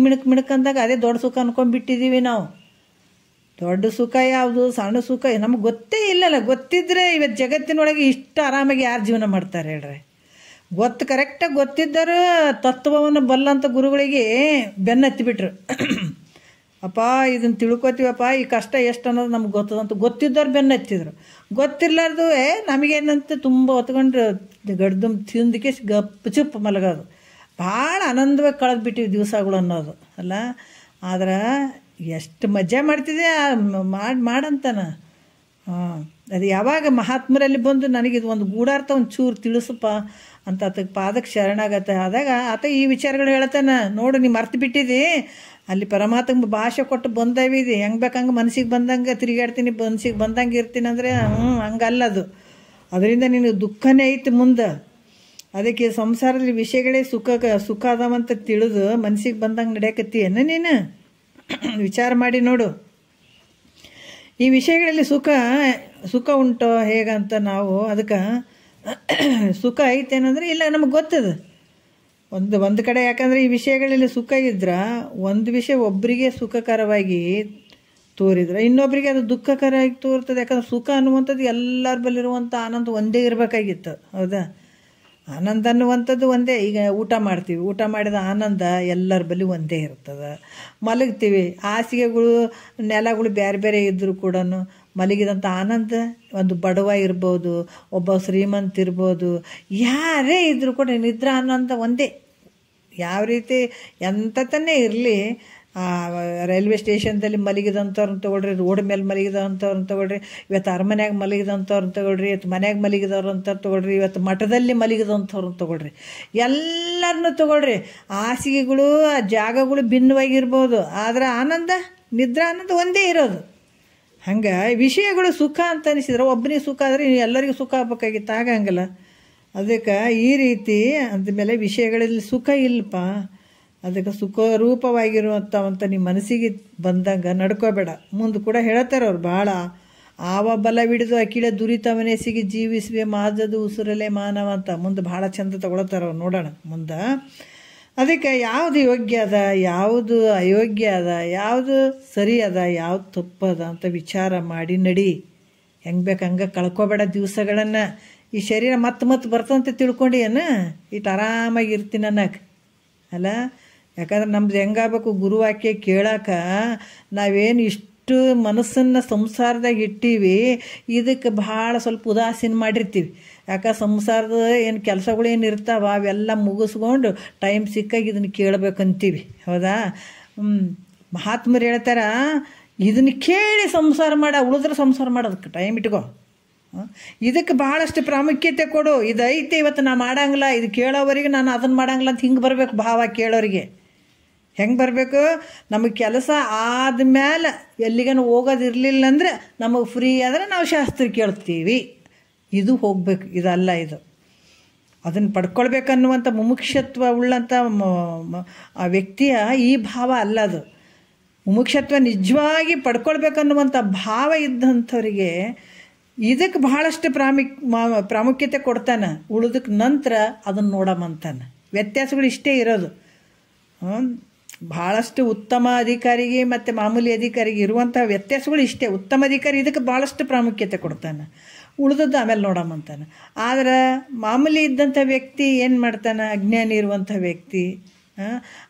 ಮಿಣಕ್ ಅಂದಾಗ ಅದೇ ದೊಡ್ಡ ಸುಖ ಅನ್ಕೊಂಡ್ಬಿಟ್ಟಿದ್ದೀವಿ ನಾವು. ದೊಡ್ಡ ಸುಖ ಯಾವುದು, ಸಣ್ಣ ಸುಖ ನಮಗೆ ಗೊತ್ತೇ ಇಲ್ಲಲ್ಲ. ಗೊತ್ತಿದ್ರೆ ಇವತ್ತು ಜಗತ್ತಿನೊಳಗೆ ಇಷ್ಟು ಆರಾಮಾಗಿ ಯಾರು ಜೀವನ ಮಾಡ್ತಾರೆ ಹೇಳ್ರಿ? ಕರೆಕ್ಟಾಗಿ ಗೊತ್ತಿದ್ದರು ತತ್ವವನ್ನು ಬಲ್ಲಂಥ ಗುರುಗಳಿಗೆ ಬೆನ್ನತ್ತಿಬಿಟ್ರು. ಅಪ್ಪ ಇದನ್ನು ತಿಳ್ಕೊತೀವಪ್ಪ, ಈ ಕಷ್ಟ ಎಷ್ಟು ಅನ್ನೋದು ನಮ್ಗೆ ಗೊತ್ತದಂತ ಗೊತ್ತಿದ್ದವ್ರು ಬೆನ್ನತ್ತಿದ್ರು. ಗೊತ್ತಿರ್ಲಾರ್ದು ನಮಗೇನಂತ ತುಂಬ ಹೊತ್ಕೊಂಡ್ರು ಗಡ್ದು ತಿಂದಕ್ಕೆ ಗಪ್ಪು ಚುಪ್ಪು ಮಲಗೋದು. ಭಾಳ ಆನಂದವಾಗಿ ಕಳೆದ್ಬಿಟ್ಟಿವಿ ದಿವಸಗಳು ಅನ್ನೋದು ಅಲ್ಲ. ಆದ್ರೆ ಎಷ್ಟು ಮಜಾ ಮಾಡ್ತಿದ್ದೆ ಮಾಡಂತಾನ. ಅದು ಯಾವಾಗ ಮಹಾತ್ಮರಲ್ಲಿ ಬಂದು ನನಗಿದು ಒಂದು ಗೂಢಾರ್ಥ ಒಂದು ಚೂರು ತಿಳಿಸಪ್ಪ ಅಂತ ಆತಗೆ ಪಾದಕ್ಕೆ ಶರಣಾಗತ್ತೆ. ಆದಾಗ ಆತ ಈ ವಿಚಾರಗಳು ಹೇಳ್ತಾನೆ. ನೋಡು, ನೀ ಮರ್ತು ಬಿಟ್ಟಿದ್ದಿ, ಅಲ್ಲಿ ಪರಮಾತ್ಮ ಭಾಷೆ ಕೊಟ್ಟು ಬಂದವಿದೆ, ಹೆಂಗೆ ಬೇಕಂಗೆ ಮನಸ್ಸಿಗೆ ಬಂದಂಗೆ ತಿರುಗಾಡ್ತೀನಿ, ಮನಸ್ಸಿಗೆ ಬಂದಂಗೆ ಇರ್ತೀನಿ ಅಂದರೆ ಹಂಗಲ್ಲದು. ಅದರಿಂದ ನಿನಗೆ ದುಃಖನೇ ಐತಿ ಮುಂದೆ. ಅದಕ್ಕೆ ಸಂಸಾರದಲ್ಲಿ ವಿಷಯಗಳೇ ಸುಖ ಅದಾವಂತ ತಿಳಿದು ಮನಸ್ಸಿಗೆ ಬಂದಂಗೆ ನಡೆಯಕತ್ತೀಯನ ನೀನು? ವಿಚಾರ ಮಾಡಿ ನೋಡು. ಈ ವಿಷಯಗಳಲ್ಲಿ ಸುಖ ಉಂಟೋ ಹೇಗಂತ ನಾವು ಅದಕ್ಕೆ ಸುಖ ಐತೇನಂದ್ರೆ ಇಲ್ಲ, ನಮಗೆ ಗೊತ್ತದ ಒಂದು ಕಡೆ. ಯಾಕಂದರೆ ಈ ವಿಷಯಗಳಲ್ಲಿ ಸುಖ ಇದ್ರೆ ಒಂದು ವಿಷಯ ಒಬ್ಬರಿಗೆ ಸುಖಕರವಾಗಿ ತೋರಿದ್ರೆ ಇನ್ನೊಬ್ಬರಿಗೆ ಅದು ದುಃಖಕರವಾಗಿ ತೋರ್ತದೆ. ಯಾಕಂದ್ರೆ ಸುಖ ಅನ್ನುವಂಥದ್ದು ಎಲ್ಲರ ಬಲ್ಲಿರುವಂಥ ಆನಂದ ಒಂದೇ ಇರಬೇಕಾಗಿತ್ತು, ಹೌದಾ? ಆನಂದ ಅನ್ನುವಂಥದ್ದು ಒಂದೇ. ಈಗ ಊಟ ಮಾಡ್ತೀವಿ, ಊಟ ಮಾಡಿದ ಆನಂದ ಎಲ್ಲರ ಬಳಿ ಒಂದೇ ಇರ್ತದೆ. ಮಲಗ್ತೀವಿ, ಹಾಸಿಗೆಗಳು ನೆಲಗಳು ಬೇರೆ ಬೇರೆ ಇದ್ದರೂ ಕೂಡ ಮಲಗಿದಂಥ ಆನಂದ ಒಂದು ಬಡವ ಇರ್ಬೋದು, ಒಬ್ಬ ಶ್ರೀಮಂತ ಇರ್ಬೋದು, ಯಾರೇ ಇದ್ದರೂ ಕೂಡ ನಿದ್ರಾ ಆನಂದ ಒಂದೇ. ಯಾವ ರೀತಿ ಎಂಥತನ್ನೇ ಇರಲಿ, ರೈಲ್ವೆ ಸ್ಟೇಷನ್ದಲ್ಲಿ ಮಲಗಿದಂಥವ್ರನ್ನ ತೊಗೊಳ್ರಿ, ರೋಡ್ ಮೇಲೆ ಮಲಗಿದಂಥವ್ರನ್ನ ತೊಗೊಳ್ರಿ, ಇವತ್ತು ಅರಮನೆಯಾಗ ಮಲಗಿದಂಥವ್ರನ್ನ ತೊಗೊಳ್ರಿ, ಇವತ್ತು ಮನ್ಯಾಗ ಮಲಗಿದವ್ರಂತ ತೊಗೊಳ್ರಿ, ಇವತ್ತು ಮಠದಲ್ಲಿ ಮಲಗಿದಂಥವ್ರನ್ನ ತೊಗೊಳ್ರಿ, ಎಲ್ಲರನ್ನೂ ತೊಗೊಳ್ರಿ. ಹಾಸಿಗೆಗಳು ಜಾಗಗಳು ಭಿನ್ನವಾಗಿರ್ಬೋದು, ಆದರೆ ನಿದ್ರಾ ಆನಂದ ಒಂದೇ ಇರೋದು. ಹಂಗೆ ವಿಷಯಗಳು ಸುಖ ಅಂತ ಅನಿಸಿದ್ರೆ ಒಬ್ಬನಿಗೆ ಸುಖ ಆದರೆ ಎಲ್ಲರಿಗೂ ಸುಖ ಆಗ್ಬೇಕಾಗಿತ್ತು, ಆಗಂಗಿಲ್ಲ. ಅದಕ್ಕೆ ಈ ರೀತಿ ಅಂದಮೇಲೆ ವಿಷಯಗಳಲ್ಲಿ ಸುಖ ಇಲ್ಲಪ್ಪ. ಅದಕ್ಕೆ ಸುಖರೂಪವಾಗಿರುವಂಥ ನಿಮ್ಮ ಮನಸ್ಸಿಗೆ ಬಂದಂಗೆ ನಡ್ಕೋಬೇಡ. ಮುಂದೆ ಕೂಡ ಹೇಳ್ತಾರೆ ಅವ್ರು ಭಾಳ, ಆವ ಬಲವಿಡಿದು ಅಖಿಲ ದುರಿತವನೆಸಿಗೆ ಜೀವಿಸುವೆ ಮಾದದು ಉಸುರಲೆ ಮಾನವ ಅಂತ ಮುಂದೆ ಭಾಳ ಚಂದ ತಗೊಳ್ತಾರೆ ಅವ್ರು. ನೋಡೋಣ ಮುಂದೆ. ಅದಕ್ಕೆ ಯಾವುದು ಯೋಗ್ಯ ಅದ, ಯಾವುದು ಅಯೋಗ್ಯ ಅದ, ಯಾವುದು ಸರಿ ಅದ, ಯಾವುದು ತಪ್ಪದ ಅಂತ ವಿಚಾರ ಮಾಡಿ ನಡಿ. ಹೆಂಗೆ ಬೇಕು ಹಂಗೆ ಕಳ್ಕೊಬೇಡ ದಿವಸಗಳನ್ನು. ಈ ಶರೀರ ಮತ್ತೆ ಬರ್ತಂತ ತಿಳ್ಕೊಂಡು ಏನು ಇಟ್ಟು ಆರಾಮಾಗಿ ಇರ್ತೀನಿ ಅನ್ನಕ್ಕೆ ಅಲ್ಲ. ಯಾಕಂದ್ರೆ ನಮ್ದು ಹೆಂಗಾಗಬೇಕು, ಗುರುವಾಕ್ಯ ಕೇಳಾಕ ನಾವೇನು ಇಷ್ಟು ಮನಸ್ಸನ್ನು ಸಂಸಾರದಾಗ ಇಟ್ಟೀವಿ, ಇದಕ್ಕೆ ಭಾಳ ಸ್ವಲ್ಪ ಉದಾಸೀನ ಮಾಡಿರ್ತೀವಿ. ಯಾಕೆ ಸಂಸಾರದ ಏನು ಕೆಲಸಗಳು ಏನು ಇರ್ತಾವ ಅವೆಲ್ಲ ಮುಗಿಸ್ಕೊಂಡು ಟೈಮ್ ಸಿಕ್ಕಾಗ ಇದನ್ನು ಕೇಳಬೇಕಂತೀವಿ, ಹೌದಾ? ಮಹಾತ್ಮರು ಹೇಳ್ತಾರ, ಇದನ್ನು ಕೇಳಿ ಸಂಸಾರ ಉಳಿದ್ರೆ ಸಂಸಾರ ಮಾಡೋದಕ್ಕೆ ಟೈಮ್ ಇಟ್ಕೋ. ಇದಕ್ಕೆ ಭಾಳಷ್ಟು ಪ್ರಾಮುಖ್ಯತೆ ಕೊಡು. ಇದು ಐತೆ ಇವತ್ತು ನಾ ಮಾಡಂಗಿಲ್ಲ, ಇದು ಕೇಳೋವರಿಗೆ ನಾನು ಅದನ್ನು ಮಾಡಂಗಿಲ್ಲ ಅಂತ ಹಿಂಗೆ ಬರಬೇಕು ಭಾವ ಕೇಳೋರಿಗೆ. ಹೆಂಗೆ ಬರಬೇಕು? ನಮಗೆ ಕೆಲಸ ಆದಮೇಲೆ ಎಲ್ಲಿಗೇನು ಹೋಗೋದಿರಲಿಲ್ಲ ಅಂದರೆ ನಮಗೆ ಫ್ರೀ ಆದರೆ ನಾವು ಶಾಸ್ತ್ರ ಕೇಳ್ತೀವಿ. ಇದು ಹೋಗ್ಬೇಕು, ಇದಲ್ಲ. ಇದು ಅದನ್ನು ಪಡ್ಕೊಳ್ಬೇಕನ್ನುವಂಥ ಮುಮುಕ್ಷತ್ವ ಉಳ್ಳಂಥ ಆ ವ್ಯಕ್ತಿಯ ಈ ಭಾವ ಅಲ್ಲ ಅದು. ಮುಮುಕ್ಷತ್ವ ನಿಜವಾಗಿ ಪಡ್ಕೊಳ್ಬೇಕನ್ನುವಂಥ ಭಾವ ಇದ್ದಂಥವರಿಗೆ ಇದಕ್ಕೆ ಭಾಳಷ್ಟು ಪ್ರಾಮುಖ್ಯತೆ ಕೊಡ್ತಾನೆ. ಉಳಿದಕ್ಕೆ ನಂತರ ಅದನ್ನು ನೋಡಮಂತಾನೆ. ವ್ಯತ್ಯಾಸಗಳು ಇಷ್ಟೇ ಇರೋದು. ಭಾಳಷ್ಟು ಉತ್ತಮ ಅಧಿಕಾರಿಗೆ ಮತ್ತು ಮಾಮೂಲಿ ಅಧಿಕಾರಿಗೆ ಇರುವಂಥ ವ್ಯತ್ಯಾಸಗಳು ಇಷ್ಟೇ. ಉತ್ತಮ ಅಧಿಕಾರಿ ಇದಕ್ಕೆ ಭಾಳಷ್ಟು ಪ್ರಾಮುಖ್ಯತೆ ಕೊಡ್ತಾನೆ, ಉಳಿದದ್ದು ಆಮೇಲೆ ನೋಡಮಂತಾನೆ. ಆದರೆ ಮಾಮೂಲಿ ಇದ್ದಂಥ ವ್ಯಕ್ತಿ ಏನು ಮಾಡ್ತಾನೆ, ಅಜ್ಞಾನಿ ಇರುವಂಥ ವ್ಯಕ್ತಿ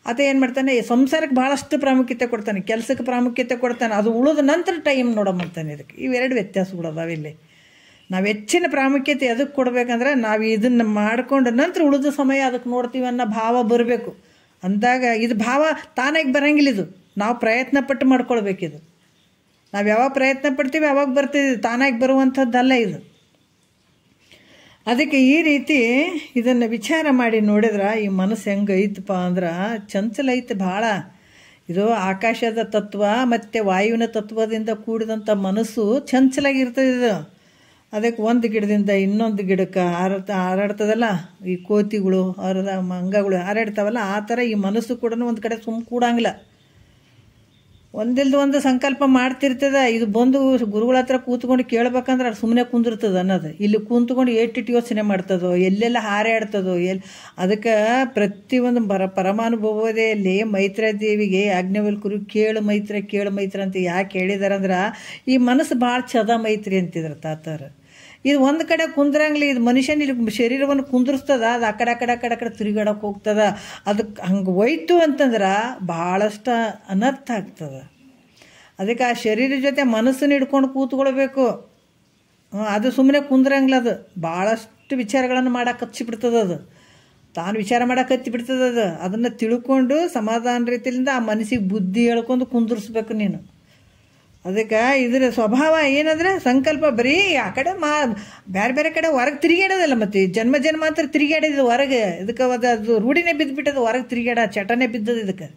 ಅದೇ ಏನು ಮಾಡ್ತಾನೆ, ಸಂಸಾರಕ್ಕೆ ಭಾಳಷ್ಟು ಪ್ರಾಮುಖ್ಯತೆ ಕೊಡ್ತಾನೆ, ಕೆಲಸಕ್ಕೆ ಪ್ರಾಮುಖ್ಯತೆ ಕೊಡ್ತಾನೆ, ಅದು ಉಳಿದ ನಂತರ ಟೈಮ್ ನೋಡಮಂತಾನೆ. ಇದಕ್ಕೆ ಇವೆರಡು ವ್ಯತ್ಯಾಸಗಳು ಅದಾವೆ ಇಲ್ಲಿ. ನಾವು ಹೆಚ್ಚಿನ ಪ್ರಾಮುಖ್ಯತೆ ಅದಕ್ಕೆ ಕೊಡಬೇಕಂದ್ರೆ ನಾವು ಇದನ್ನು ಮಾಡಿಕೊಂಡು ನಂತರ ಉಳಿದ ಸಮಯ ಅದಕ್ಕೆ ನೋಡ್ತೀವಿ ಅನ್ನೋ ಭಾವ ಬರಬೇಕು. ಅಂದಾಗ ಇದು ಭಾವ ತಾನಾಗಿ ಬರೋಂಗಿಲ್ಲ. ಇದು ನಾವು ಪ್ರಯತ್ನ ಪಟ್ಟು ಮಾಡ್ಕೊಳ್ಬೇಕಿದು. ನಾವು ಯಾವಾಗ ಪ್ರಯತ್ನ ಪಡ್ತೀವಿ ಅವಾಗ ಬರ್ತೀವಿ, ತಾನಾಗಿ ಬರುವಂಥದ್ದಲ್ಲ ಇದು. ಅದಕ್ಕೆ ಈ ರೀತಿ ಇದನ್ನು ವಿಚಾರ ಮಾಡಿ ನೋಡಿದ್ರೆ ಈ ಮನಸ್ಸು ಹೆಂಗೆ ಐತಪ್ಪ ಅಂದ್ರೆ ಚಂಚಲ ಐತೆ ಭಾಳ. ಇದು ಆಕಾಶದ ತತ್ವ ಮತ್ತು ವಾಯುವಿನ ತತ್ವದಿಂದ ಕೂಡಿದಂಥ ಮನಸ್ಸು ಚಂಚಲಾಗಿರ್ತದೆ ಇದು. ಅದಕ್ಕೆ ಒಂದು ಗಿಡದಿಂದ ಇನ್ನೊಂದು ಗಿಡಕ್ಕೆ ಹಾರಾಡ್ತದಲ್ಲ, ಈ ಕೋತಿಗಳು ಮಂಗಗಳು ಹಾರಾಡ್ತಾವಲ್ಲ, ಆ ಥರ ಈ ಮನಸ್ಸು ಕೂಡ ಒಂದು ಕಡೆ ಕೂಡಂಗಿಲ್ಲ. ಒಂದಿಲ್ದು ಒಂದು ಸಂಕಲ್ಪ ಮಾಡ್ತಿರ್ತದೆ. ಇದು ಬಂದು ಗುರುಗಳ ಹತ್ರ ಕೂತ್ಕೊಂಡು ಕೇಳ್ಬೇಕಂದ್ರೆ ಅದು ಸುಮ್ಮನೆ ಕುಂದಿರ್ತದೆ ಅನ್ನೋದು. ಇಲ್ಲಿ ಕೂತ್ಕೊಂಡು ಏಟಿಟ್ಟು ಯೋಚನೆ ಮಾಡ್ತದೋ, ಎಲ್ಲೆಲ್ಲ ಹಾರಾಡ್ತದೋ ಅದಕ್ಕೆ ಪ್ರತಿಯೊಂದು ಪರಮಾನುಭವದಲ್ಲಿ ಮೈತ್ರಾದೇವಿಗೆ ಯಾಜ್ಞವಲ್ಕ್ಯರು ಕೇಳು ಮೈತ್ರ ಅಂತ ಯಾಕೆ ಹೇಳಿದಾರಂದ್ರೆ ಈ ಮನಸ್ಸು ಭಾಳ ಚದ ಮೈತ್ರಿ ಅಂತಿದ್ರು ತಾತಾರು. ಇದು ಒಂದು ಕಡೆ ಕುಂದ್ರಂಗಿಲ್ಲ. ಇದು ಮನುಷ್ಯನ ಇಲ್ಲಿ ಶರೀರವನ್ನು ಕುಂದಿರ್ತದ, ಅದು ಆ ಕಡೆ ತಿರುಗಾಡಕ್ಕೆ ಹೋಗ್ತದ. ಅದಕ್ಕೆ ಹಂಗೆ ಹೋಯ್ತು ಅಂತಂದ್ರೆ ಭಾಳಷ್ಟು ಅನರ್ಥ ಆಗ್ತದೆ. ಅದಕ್ಕೆ ಆ ಶರೀರ ಜೊತೆ ಮನಸ್ಸನ್ನು ಹಿಡ್ಕೊಂಡು ಕೂತ್ಕೊಳ್ಬೇಕು. ಅದು ಸುಮ್ಮನೆ ಕುಂದ್ರಂಗಿಲ್ಲ. ಅದು ಭಾಳಷ್ಟು ವಿಚಾರಗಳನ್ನು ಮಾಡಕ್ಕೆ ಹಚ್ಚಿಬಿಡ್ತದೆ. ಅದು ತಾನು ವಿಚಾರ ಮಾಡಕ್ಕೆ ಹಚ್ಚಿಬಿಡ್ತದೆ. ಅದನ್ನು ತಿಳ್ಕೊಂಡು ಸಮಾಧಾನ ರೀತಿಯಿಂದ ಆ ಮನಸ್ಸಿಗೆ ಬುದ್ಧಿ ಹೇಳ್ಕೊಂಡು ಕುಂದಿರ್ಸ್ಬೇಕು ನೀನು. ಅದಕ್ಕೆ ಇದರ ಸ್ವಭಾವ ಏನಂದರೆ ಸಂಕಲ್ಪ ಬರೀ ಆ ಕಡೆ ಬೇರೆ ಕಡೆ ಹೊರಗೆ ತಿರುಗಾಡೋದಲ್ಲ. ಮತ್ತು ಜನ್ಮಾಂತರ ತಿರುಗಾಡಿದ್ದು ಹೊರಗೆ. ಇದಕ್ಕೆ ಅದು ರೂಢಿನೇ ಬಿದ್ದುಬಿಟ್ಟದು, ಹೊರಗೆ ತಿರುಗಾಡ ಚಟನೇ ಬಿದ್ದದು ಇದಕ್ಕೆ.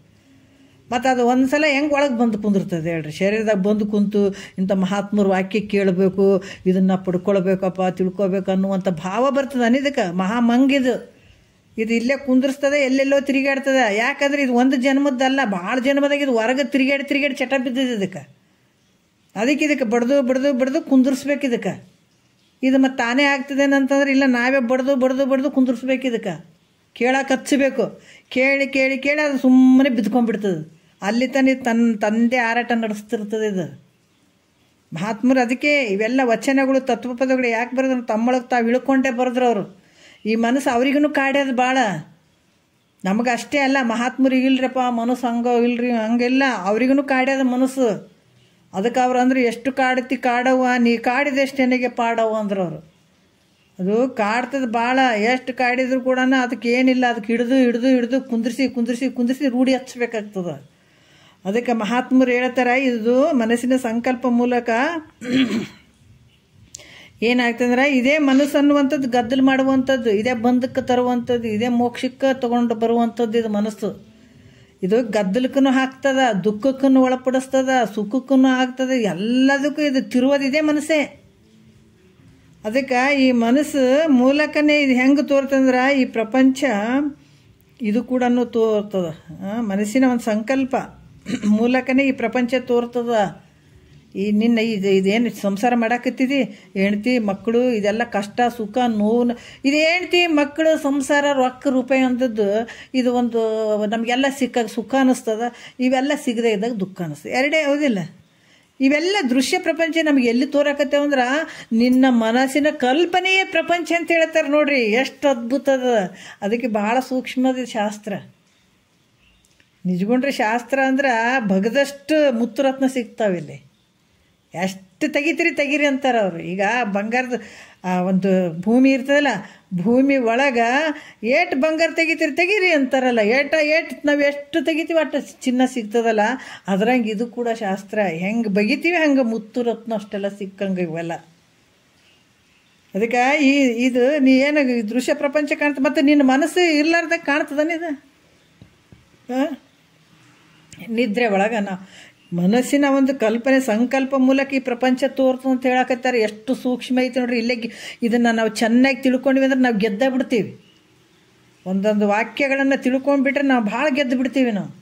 ಮತ್ತು ಅದು ಒಂದು ಸಲ ಹೆಂಗೆ ಒಳಗೆ ಬಂದು ಕುಂದಿರ್ತದೆ ಹೇಳ್ರಿ, ಶರೀರದಾಗ ಬಂದು ಕುಂತು ಇಂಥ ಮಹಾತ್ಮರ ವಾಕ್ಯ ಕೇಳಬೇಕು, ಇದನ್ನು ಪಡ್ಕೊಳ್ಬೇಕಪ್ಪ ತಿಳ್ಕೊಬೇಕು ಅನ್ನುವಂಥ ಭಾವ ಬರ್ತದೆ ಅನ್ನೋದಕ್ಕೆ. ಮಹಾಮಂಗಿದು ಇದು ಇಲ್ಲೇ ಕುಂದಿರ್ತದೆ, ಎಲ್ಲೆಲ್ಲೋ ತಿರುಗಾಡ್ತದೆ. ಯಾಕಂದ್ರೆ ಇದು ಒಂದು ಜನ್ಮದ್ದಲ್ಲ, ಭಾಳ ಜನ್ಮದಾಗ ಇದು ಹೊರಗೆ ತಿರುಗಾಡಿ ಚಟ ಬಿದ್ದದ ಇದಕ್ಕೆ. ಇದಕ್ಕೆ ಬಡ್ದು ಕುಂದಿರ್ಸ್ಬೇಕು ಇದಕ್ಕೆ. ಇದು ಮತ್ತು ತಾನೇ ಆಗ್ತದೇನಂತಂದ್ರೆ ಇಲ್ಲ, ನಾವೇ ಬಡ್ದು ಕುಂದಿರ್ಸ್ಬೇಕು ಇದಕ್ಕೆ. ಕೇಳಕ್ಕೆ ಹಚ್ಚಬೇಕು. ಕೇಳಿ ಅದು ಸುಮ್ಮನೆ ಬಿದ್ಕೊಂಡ್ಬಿಡ್ತದೆ. ಅಲ್ಲಿ ತಂದೆ ಹಾರಾಟ ನಡೆಸ್ತಿರ್ತದೆ ಇದು. ಮಹಾತ್ಮರು ಅದಕ್ಕೆ ಇವೆಲ್ಲ ವಚನಗಳು ತತ್ವಪದಗಳು ಯಾಕೆ ಬರೆದ್ರು, ತಮ್ಮೊಳಗೆ ತಾವು ಇಳ್ಕೊಂಡೇ ಬರೆದ್ರು ಅವರು. ಈ ಮನಸ್ಸು ಅವ್ರಿಗೂ ಕಾಡ್ಯದು ಭಾಳ. ನಮಗೆ ಅಷ್ಟೇ ಅಲ್ಲ, ಮಹಾತ್ಮರಿಗೆ ಇಲ್ರಪ್ಪ ಮನಸ್ಸು ಹಂಗೆಲ್ಲ ಅವ್ರಿಗೂ ಕಾಡ್ಯದ ಮನಸ್ಸು. ಅದಕ್ಕೆ ಅವ್ರು ಅಂದ್ರೆ ಎಷ್ಟು ಕಾಡವ್ವ ನೀ ಕಾಡಿದಷ್ಟು ನನಗೆ ಪಾಡವ್ವ ಅಂದ್ರೆ ಅವರು. ಅದು ಕಾಡ್ತದೆ ಭಾಳ. ಎಷ್ಟು ಕಾಡಿದ್ರು ಕೂಡ ಅದಕ್ಕೆ ಏನಿಲ್ಲ, ಅದಕ್ಕೆ ಹಿಡಿದು ಕುಂದ್ರಿಸಿ ರೂಢಿ ಹಚ್ಚಬೇಕಾಗ್ತದೆ. ಅದಕ್ಕೆ ಮಹಾತ್ಮರು ಹೇಳ್ತಾರೆ, ಇದು ಮನಸ್ಸಿನ ಸಂಕಲ್ಪ ಮೂಲಕ ಏನಾಗ್ತಂದ್ರೆ ಇದೇ ಮನಸ್ಸು ಅನ್ನುವಂಥದ್ದು ಗದ್ದಲು ಮಾಡುವಂಥದ್ದು, ಇದೇ ಬಂಧಕ್ಕೆ ತರುವಂಥದ್ದು, ಇದೇ ಮೋಕ್ಷಕ್ಕೆ ತಗೊಂಡು ಬರುವಂಥದ್ದು ಇದು ಮನಸ್ಸು. ಇದು ಗದ್ದಲಕ್ಕೂ ಹಾಕ್ತದ, ದುಃಖಕ್ಕೂ ಒಳಪಡಿಸ್ತದ, ಸುಖಕ್ಕೂ ಆಗ್ತದೆ, ಎಲ್ಲದಕ್ಕೂ ಇದು ತಿರುವುದಿದೆ ಮನಸ್ಸೇ. ಅದಕ್ಕೆ ಈ ಮನಸ್ಸು ಮೂಲಕನೇ ಇದು ಹೆಂಗೆ ತೋರ್ತಂದ್ರೆ ಈ ಪ್ರಪಂಚ ಇದು ಕೂಡ ತೋರ್ತದ. ಮನಸ್ಸಿನ ಒಂದು ಸಂಕಲ್ಪ ಮೂಲಕನೇ ಈ ಪ್ರಪಂಚ ತೋರ್ತದ. ಈ ನಿನ್ನ ಇದೇನು ಸಂಸಾರ ಮಾಡಾಕತ್ತಿದಿ, ಹೆಂಡ್ತಿ ಮಕ್ಕಳು ಇದೆಲ್ಲ ಕಷ್ಟ ಸುಖ ನೋವು, ಇದು ಹೆಂಡ್ತಿ ಮಕ್ಕಳು ಸಂಸಾರ ರೊಕ್ಕ ರೂಪಾಯಿ ಅಂಥದ್ದು ಇದು ಒಂದು ನಮಗೆಲ್ಲ ಸಿಕ್ಕಾಗ ಸುಖ ಅನ್ನಿಸ್ತದ, ಇವೆಲ್ಲ ಸಿಗದೆ ಇದ್ದಾಗ ದುಃಖ ಅನ್ನಿಸ್ತದೆ. ಎರಡೇ ಹೌದಿಲ್ಲ? ಇವೆಲ್ಲ ದೃಶ್ಯ ಪ್ರಪಂಚ ನಮಗೆ ಎಲ್ಲಿ ತೋರಾಕತ್ತೇವೆ ಅಂದ್ರೆ ನಿನ್ನ ಮನಸ್ಸಿನ ಕಲ್ಪನೆಯೇ ಪ್ರಪಂಚ ಅಂತ ಹೇಳ್ತಾರೆ ನೋಡ್ರಿ. ಎಷ್ಟು ಅದ್ಭುತ ಅದ. ಅದಕ್ಕೆ ಭಾಳ ಸೂಕ್ಷ್ಮದ ಶಾಸ್ತ್ರ. ನಿಜಗೊಂಡ್ರೆ ಶಾಸ್ತ್ರ ಅಂದ್ರೆ ಭಗದಷ್ಟು ಮುತ್ತುರತ್ನ ಸಿಗ್ತಾವಿಲ್ಲಿ. ಎಷ್ಟು ತೆಗಿರಿ ಅಂತಾರೆ ಅವರು. ಈಗ ಬಂಗಾರದ ಒಂದು ಭೂಮಿ ಇರ್ತದಲ್ಲ, ಭೂಮಿ ಒಳಗೆ ಏಟು ಬಂಗಾರ ತೆಗಿರಿ ಅಂತಾರಲ್ಲ. ನಾವು ಎಷ್ಟು ತೆಗಿತೀವಿ ಅಷ್ಟು ಚಿನ್ನ ಸಿಗ್ತದಲ್ಲ. ಅದ್ರಂಗೆ ಇದು ಕೂಡ ಶಾಸ್ತ್ರ. ಹೆಂಗೆ ಬಗಿತೀವಿ ಹಂಗೆ ಮುತ್ತು ರತ್ನ ಅಷ್ಟೆಲ್ಲ ಸಿಕ್ಕಂಗೆ ಇವೆಲ್ಲ. ಅದಕ್ಕೆ ಇದು ನೀ ಏನು ದೃಶ್ಯ ಪ್ರಪಂಚ ಕಾಣ್ತದೆ, ಮತ್ತು ನಿನ್ನ ಮನಸ್ಸು ಇರ್ಲಾರ್ದಾಗ ಕಾಣ್ತದನಿದು. ನಿದ್ರೆ ಒಳಗೆ ನಾವು ಮನಸ್ಸಿನ ಒಂದು ಕಲ್ಪನೆ ಸಂಕಲ್ಪ ಮೂಲಕ ಈ ಪ್ರಪಂಚ ತೋರ್ತು ಅಂತ ಹೇಳಕತ್ತಾರೆ. ಎಷ್ಟು ಸೂಕ್ಷ್ಮ ಐತೆ ನೋಡ್ರಿ. ಇಲ್ಲೇ ಇದನ್ನು ನಾವು ಚೆನ್ನಾಗಿ ತಿಳ್ಕೊಂಡ್ವಿ ಅಂದ್ರೆ ನಾವು ಗೆದ್ದ ಬಿಡ್ತೀವಿ. ಒಂದೊಂದು ವಾಕ್ಯಗಳನ್ನು ತಿಳ್ಕೊಂಡ್ಬಿಟ್ರೆ ನಾವು ಭಾಳ ಗೆದ್ದು ಬಿಡ್ತೀವಿ ನಾವು.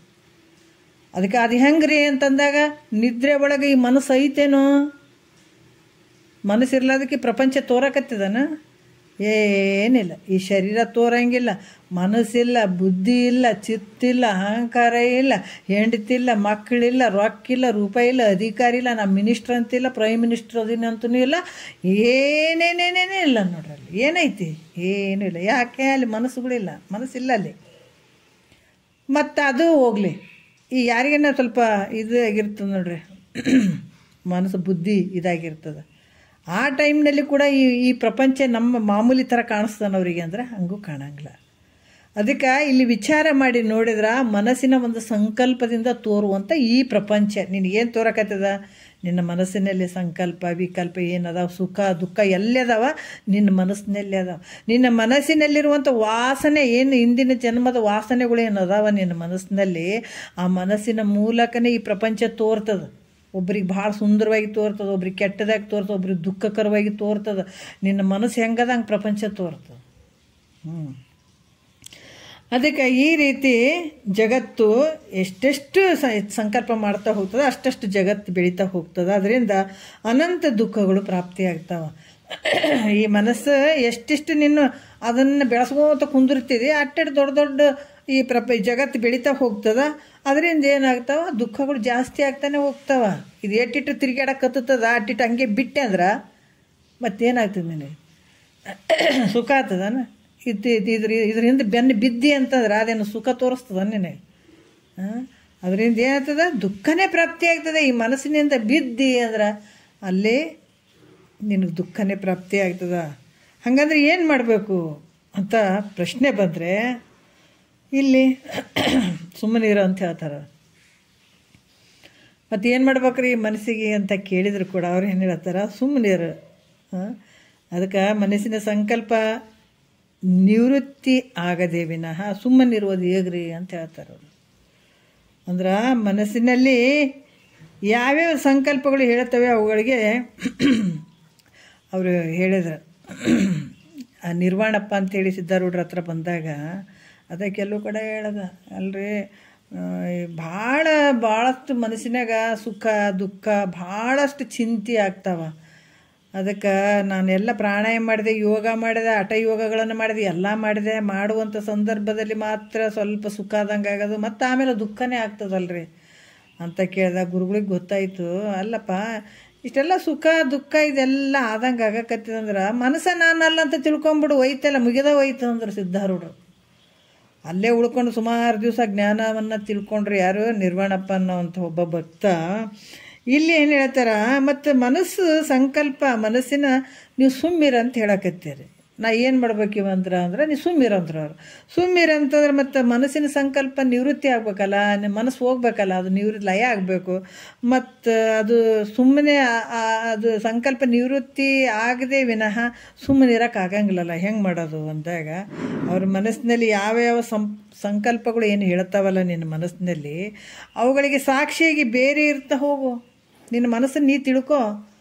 ಅದಕ್ಕೆ ಅದು ಹೆಂಗ್ರಿ ಅಂತಂದಾಗ ನಿದ್ರೆ ಒಳಗೆ ಈ ಮನಸ್ಸು ಐತೇನೋ. ಮನಸ್ಸಿರ್ಲಾದಕ್ಕೆ ಪ್ರಪಂಚ ತೋರಕತ್ತಿದನ? ಏನಿಲ್ಲ. ಈ ಶರೀರ ತೋರಂಗಿಲ್ಲ, ಮನಸ್ಸಿಲ್ಲ, ಬುದ್ಧಿ ಇಲ್ಲ, ಚಿತ್ತಿಲ್ಲ, ಅಹಂಕಾರ ಇಲ್ಲ, ಹೆಂಡತಿಲ್ಲ, ಮಕ್ಕಳಿಲ್ಲ, ರೊಕ್ಕಿಲ್ಲ, ರೂಪಾಯಿ ಇಲ್ಲ, ಅಧಿಕಾರ ಇಲ್ಲ, ನಮ್ಮ ಮಿನಿಸ್ಟ್ರ್ ಅಂತಿಲ್ಲ, ಪ್ರೈಮ್ ಮಿನಿಸ್ಟರ್ ಅದಿನಂತೂ ಇಲ್ಲ, ಏನೇನೇನೇನೇ ಇಲ್ಲ ನೋಡ್ರಿ. ಅಲ್ಲಿ ಏನೈತಿ? ಏನೂ ಇಲ್ಲ. ಯಾಕೆ? ಅಲ್ಲಿ ಮನಸ್ಸುಗಳಿಲ್ಲ, ಮನಸ್ಸಿಲ್ಲ ಅಲ್ಲಿ. ಮತ್ತು ಅದು ಹೋಗಲಿ, ಈ ಯಾರಿಗೇನ ಸ್ವಲ್ಪ ಇದು ಆಗಿರ್ತದೆ ನೋಡ್ರಿ, ಮನಸ್ಸು ಬುದ್ಧಿ ಇದಾಗಿರ್ತದೆ. ಆ ಟೈಮ್ನಲ್ಲಿ ಕೂಡ ಈ ಪ್ರಪಂಚ ನಮ್ಮ ಮಾಮೂಲಿ ಥರ ಕಾಣಿಸ್ತಾನೆ ಅವರಿಗೆ ಅಂದರೆ ಹಂಗೂ ಕಾಣಂಗಿಲ್ಲ. ಅದಕ್ಕೆ ಇಲ್ಲಿ ವಿಚಾರ ಮಾಡಿ ನೋಡಿದ್ರೆ ಮನಸ್ಸಿನ ಒಂದು ಸಂಕಲ್ಪದಿಂದ ತೋರುವಂಥ ಈ ಪ್ರಪಂಚ ನಿನಗೇನು ತೋರಕತ್ತದ? ನಿನ್ನ ಮನಸ್ಸಿನಲ್ಲಿ ಸಂಕಲ್ಪ ವಿಕಲ್ಪ ಏನದಾವ, ಸುಖ ದುಃಖ ಎಲ್ಲದಾವ ನಿನ್ನ ಮನಸ್ಸಿನಲ್ಲಿ ಅದಾವ. ನಿನ್ನ ಮನಸ್ಸಿನಲ್ಲಿರುವಂಥ ವಾಸನೆ ಏನು, ಹಿಂದಿನ ಜನ್ಮದ ವಾಸನೆಗಳು ಏನದಾವ ನಿನ್ನ ಮನಸ್ಸಿನಲ್ಲಿ, ಆ ಮನಸ್ಸಿನ ಮೂಲಕನೇ ಈ ಪ್ರಪಂಚ ತೋರ್ತದೆ. ಒಬ್ರಿಗೆ ಭಾಳ ಸುಂದರವಾಗಿ ತೋರ್ತದೆ, ಒಬ್ರಿಗೆ ಕೆಟ್ಟದಾಗಿ ತೋರ್ತದೆ, ಒಬ್ರಿಗೆ ದುಃಖಕರವಾಗಿ ತೋರ್ತದೆ. ನಿನ್ನ ಮನಸ್ಸು ಹೆಂಗದ ಹಂಗೆ ಪ್ರಪಂಚ ತೋರ್ತದೆ. ಅದಕ್ಕೆ ಈ ರೀತಿ ಜಗತ್ತು ಎಷ್ಟೆಷ್ಟು ಸಂಕಲ್ಪ ಮಾಡ್ತಾ ಹೋಗ್ತದೆ ಅಷ್ಟಷ್ಟು ಜಗತ್ತು ಬೆಳೀತಾ ಹೋಗ್ತದೆ. ಅದರಿಂದ ಅನಂತ ದುಃಖಗಳು ಪ್ರಾಪ್ತಿಯಾಗ್ತಾವೆ. ಈ ಮನಸ್ಸು ಎಷ್ಟೆಷ್ಟು ನೀನು ಅದನ್ನು ಬೆಳೆಸ್ಕೋತ ಕುಂದಿರ್ತೀರಿ ಅಟ್ಟೆಟ್ಟು ದೊಡ್ಡ ದೊಡ್ಡ ಈ ಜಗತ್ತು ಬೆಳೀತಾ ಹೋಗ್ತದೆ. ಅದರಿಂದ ಏನಾಗ್ತಾವ? ದುಃಖಗಳು ಜಾಸ್ತಿ ಆಗ್ತಾನೆ ಹೋಗ್ತಾವ. ಇದು ಎಟ್ಟಿಟ್ಟು ತಿರುಗಾಡಕತ್ತದ ಅಟ್ಟಿಟ್ಟು ಹಂಗೆ ಬಿಟ್ಟೆ ಅಂದ್ರೆ ಮತ್ತೇನಾಗ್ತದೆ? ನಿನಗೆ ಸುಖ ಆಗ್ತದನ? ಇದರಿಂದ ಬೆನ್ನು ಬಿದ್ದಿ ಅಂತಂದ್ರೆ ಅದೇನು ಸುಖ ತೋರಿಸ್ತದ ನಿನಗೆ? ಅದರಿಂದ ಏನಾಗ್ತದೆ? ದುಃಖನೇ ಪ್ರಾಪ್ತಿ ಆಗ್ತದೆ. ಈ ಮನಸ್ಸಿನಿಂದ ಬಿದ್ದಿ ಅಂದ್ರೆ ಅಲ್ಲಿ ನಿನಗೆ ದುಃಖನೇ ಪ್ರಾಪ್ತಿ ಆಗ್ತದ. ಹಾಗಂದ್ರೆ ಏನು ಮಾಡಬೇಕು ಅಂತ ಪ್ರಶ್ನೆ ಬಂದರೆ ಇಲ್ಲಿ ಸುಮ್ಮನಿರೋ ಅಂತ ಹೇಳ್ತಾರೆ. ಮತ್ತು ಏನು ಮಾಡ್ಬೇಕ್ರಿ ಈ ಮನಸ್ಸಿಗೆ ಅಂತ ಕೇಳಿದ್ರು ಕೂಡ ಅವ್ರು ಏನು ಹೇಳ್ತಾರೆ? ಸುಮ್ಮನಿರು. ಅದಕ್ಕೆ ಮನಸ್ಸಿನ ಸಂಕಲ್ಪ ನಿವೃತ್ತಿ ಆಗದೆ ವಿನಃ ಸುಮ್ಮನಿರುವುದು ಹೇಗ್ರಿ ಅಂತ ಹೇಳ್ತಾರೆ ಅವರು. ಅಂದ್ರೆ ಮನಸ್ಸಿನಲ್ಲಿ ಯಾವ್ಯಾವ ಸಂಕಲ್ಪಗಳು ಹೇಳ್ತವೆ ಅವುಗಳಿಗೆ ಅವರು ಹೇಳಿದ್ರು. ನಿರ್ವಾಣಪ್ಪ ಅಂತೇಳಿ ಸಿದ್ಧಾರೂಢರ ಹತ್ರ ಬಂದಾಗ ಅದೇ ಕೆಲವು ಕಡೆ ಹೇಳದ ಅಲ್ರಿ, ಭಾಳಷ್ಟು ಮನಸ್ಸಿನಾಗ ಸುಖ ದುಃಖ ಭಾಳಷ್ಟು ಚಿಂತೆ ಆಗ್ತಾವ. ಅದಕ್ಕೆ ನಾನೆಲ್ಲ ಪ್ರಾಣಾಯಾಮ ಮಾಡಿದೆ, ಯೋಗ ಮಾಡಿದೆ, ಹಠ ಯೋಗಗಳನ್ನು ಮಾಡಿದೆ, ಎಲ್ಲ ಮಾಡಿದೆ. ಮಾಡುವಂಥ ಸಂದರ್ಭದಲ್ಲಿ ಮಾತ್ರ ಸ್ವಲ್ಪ ಸುಖ ಆದಂಗೆ ಆಗೋದು, ಮತ್ತು ಆಮೇಲೆ ದುಃಖನೇ ಆಗ್ತದಲ್ರಿ ಅಂತ ಕೇಳಿದಾಗ ಗುರುಗಳಿಗೆ ಗೊತ್ತಾಯಿತು, ಅಲ್ಲಪ್ಪ ಇಷ್ಟೆಲ್ಲ ಸುಖ ದುಃಖ ಇದೆಲ್ಲ ಆದಂಗೆ ಆಗಕತ್ತಿದಂದ್ರೆ ಮನಸ್ಸ ನಾನಲ್ಲ ಅಂತ ತಿಳ್ಕೊಂಬಿಡು, ಒಯ್ತಲ್ಲ ಮುಗಿದ ಹೋಯ್ತು ಅಂದ್ರೆ ಸಿದ್ಧಾರೂಢರು. ಅಲ್ಲೇ ಉಳ್ಕೊಂಡು ಸುಮಾರು ದಿವಸ ಜ್ಞಾನವನ್ನು ತಿಳ್ಕೊಂಡ್ರು. ಯಾರು? ನಿರ್ವಾಣಪ್ಪ ಅನ್ನೋವಂಥ ಒಬ್ಬ ಭಕ್ತ. ಇಲ್ಲಿ ಏನು ಹೇಳ್ತಾರ? ಮತ್ತು ಮನಸ್ಸು ಸಂಕಲ್ಪ ಮನಸ್ಸಿನ ನೀವು ಸುಮ್ಮಿರ ಅಂತ ಹೇಳಕತ್ತೀರಿ. ನಾ ಏನು ಮಾಡ್ಬೇಕಿವಂದ್ರೆ ಅಂದ್ರೆ ನೀ ಸುಮ್ಮಿರಂದ್ರೆ ಅವ್ರು ಸುಮ್ಮಿರಂತಂದ್ರೆ ಮತ್ತು ಮನಸ್ಸಿನ ಸಂಕಲ್ಪ ನಿವೃತ್ತಿ ಆಗ್ಬೇಕಲ್ಲ, ನಿಮ್ಮ ಮನಸ್ಸು ಹೋಗ್ಬೇಕಲ್ಲ, ಅದು ಲಯ ಆಗಬೇಕು. ಮತ್ತು ಅದು ಸುಮ್ಮನೆ ಅದು ಸಂಕಲ್ಪ ನಿವೃತ್ತಿ ಆಗದೆ ವಿನಃ ಸುಮ್ಮನೆ ಇರೋಕ್ಕಾಗಂಗಿಲ್ಲಲ್ಲ. ಹೆಂಗೆ ಮಾಡೋದು ಅಂದಾಗ ಅವ್ರ ಮನಸ್ಸಿನಲ್ಲಿ ಯಾವ ಸಂಕಲ್ಪಗಳು ಏನು ಹೇಳ್ತಾವಲ್ಲ ನಿನ್ನ ಮನಸ್ಸಿನಲ್ಲಿ, ಅವುಗಳಿಗೆ ಸಾಕ್ಷಿಯಾಗಿ ಬೇರೆ ಇರ್ತಾ ಹೋಗು. ನಿನ್ನ ಮನಸ್ಸನ್ನು ನೀ ತಿಳ್ಕೊ.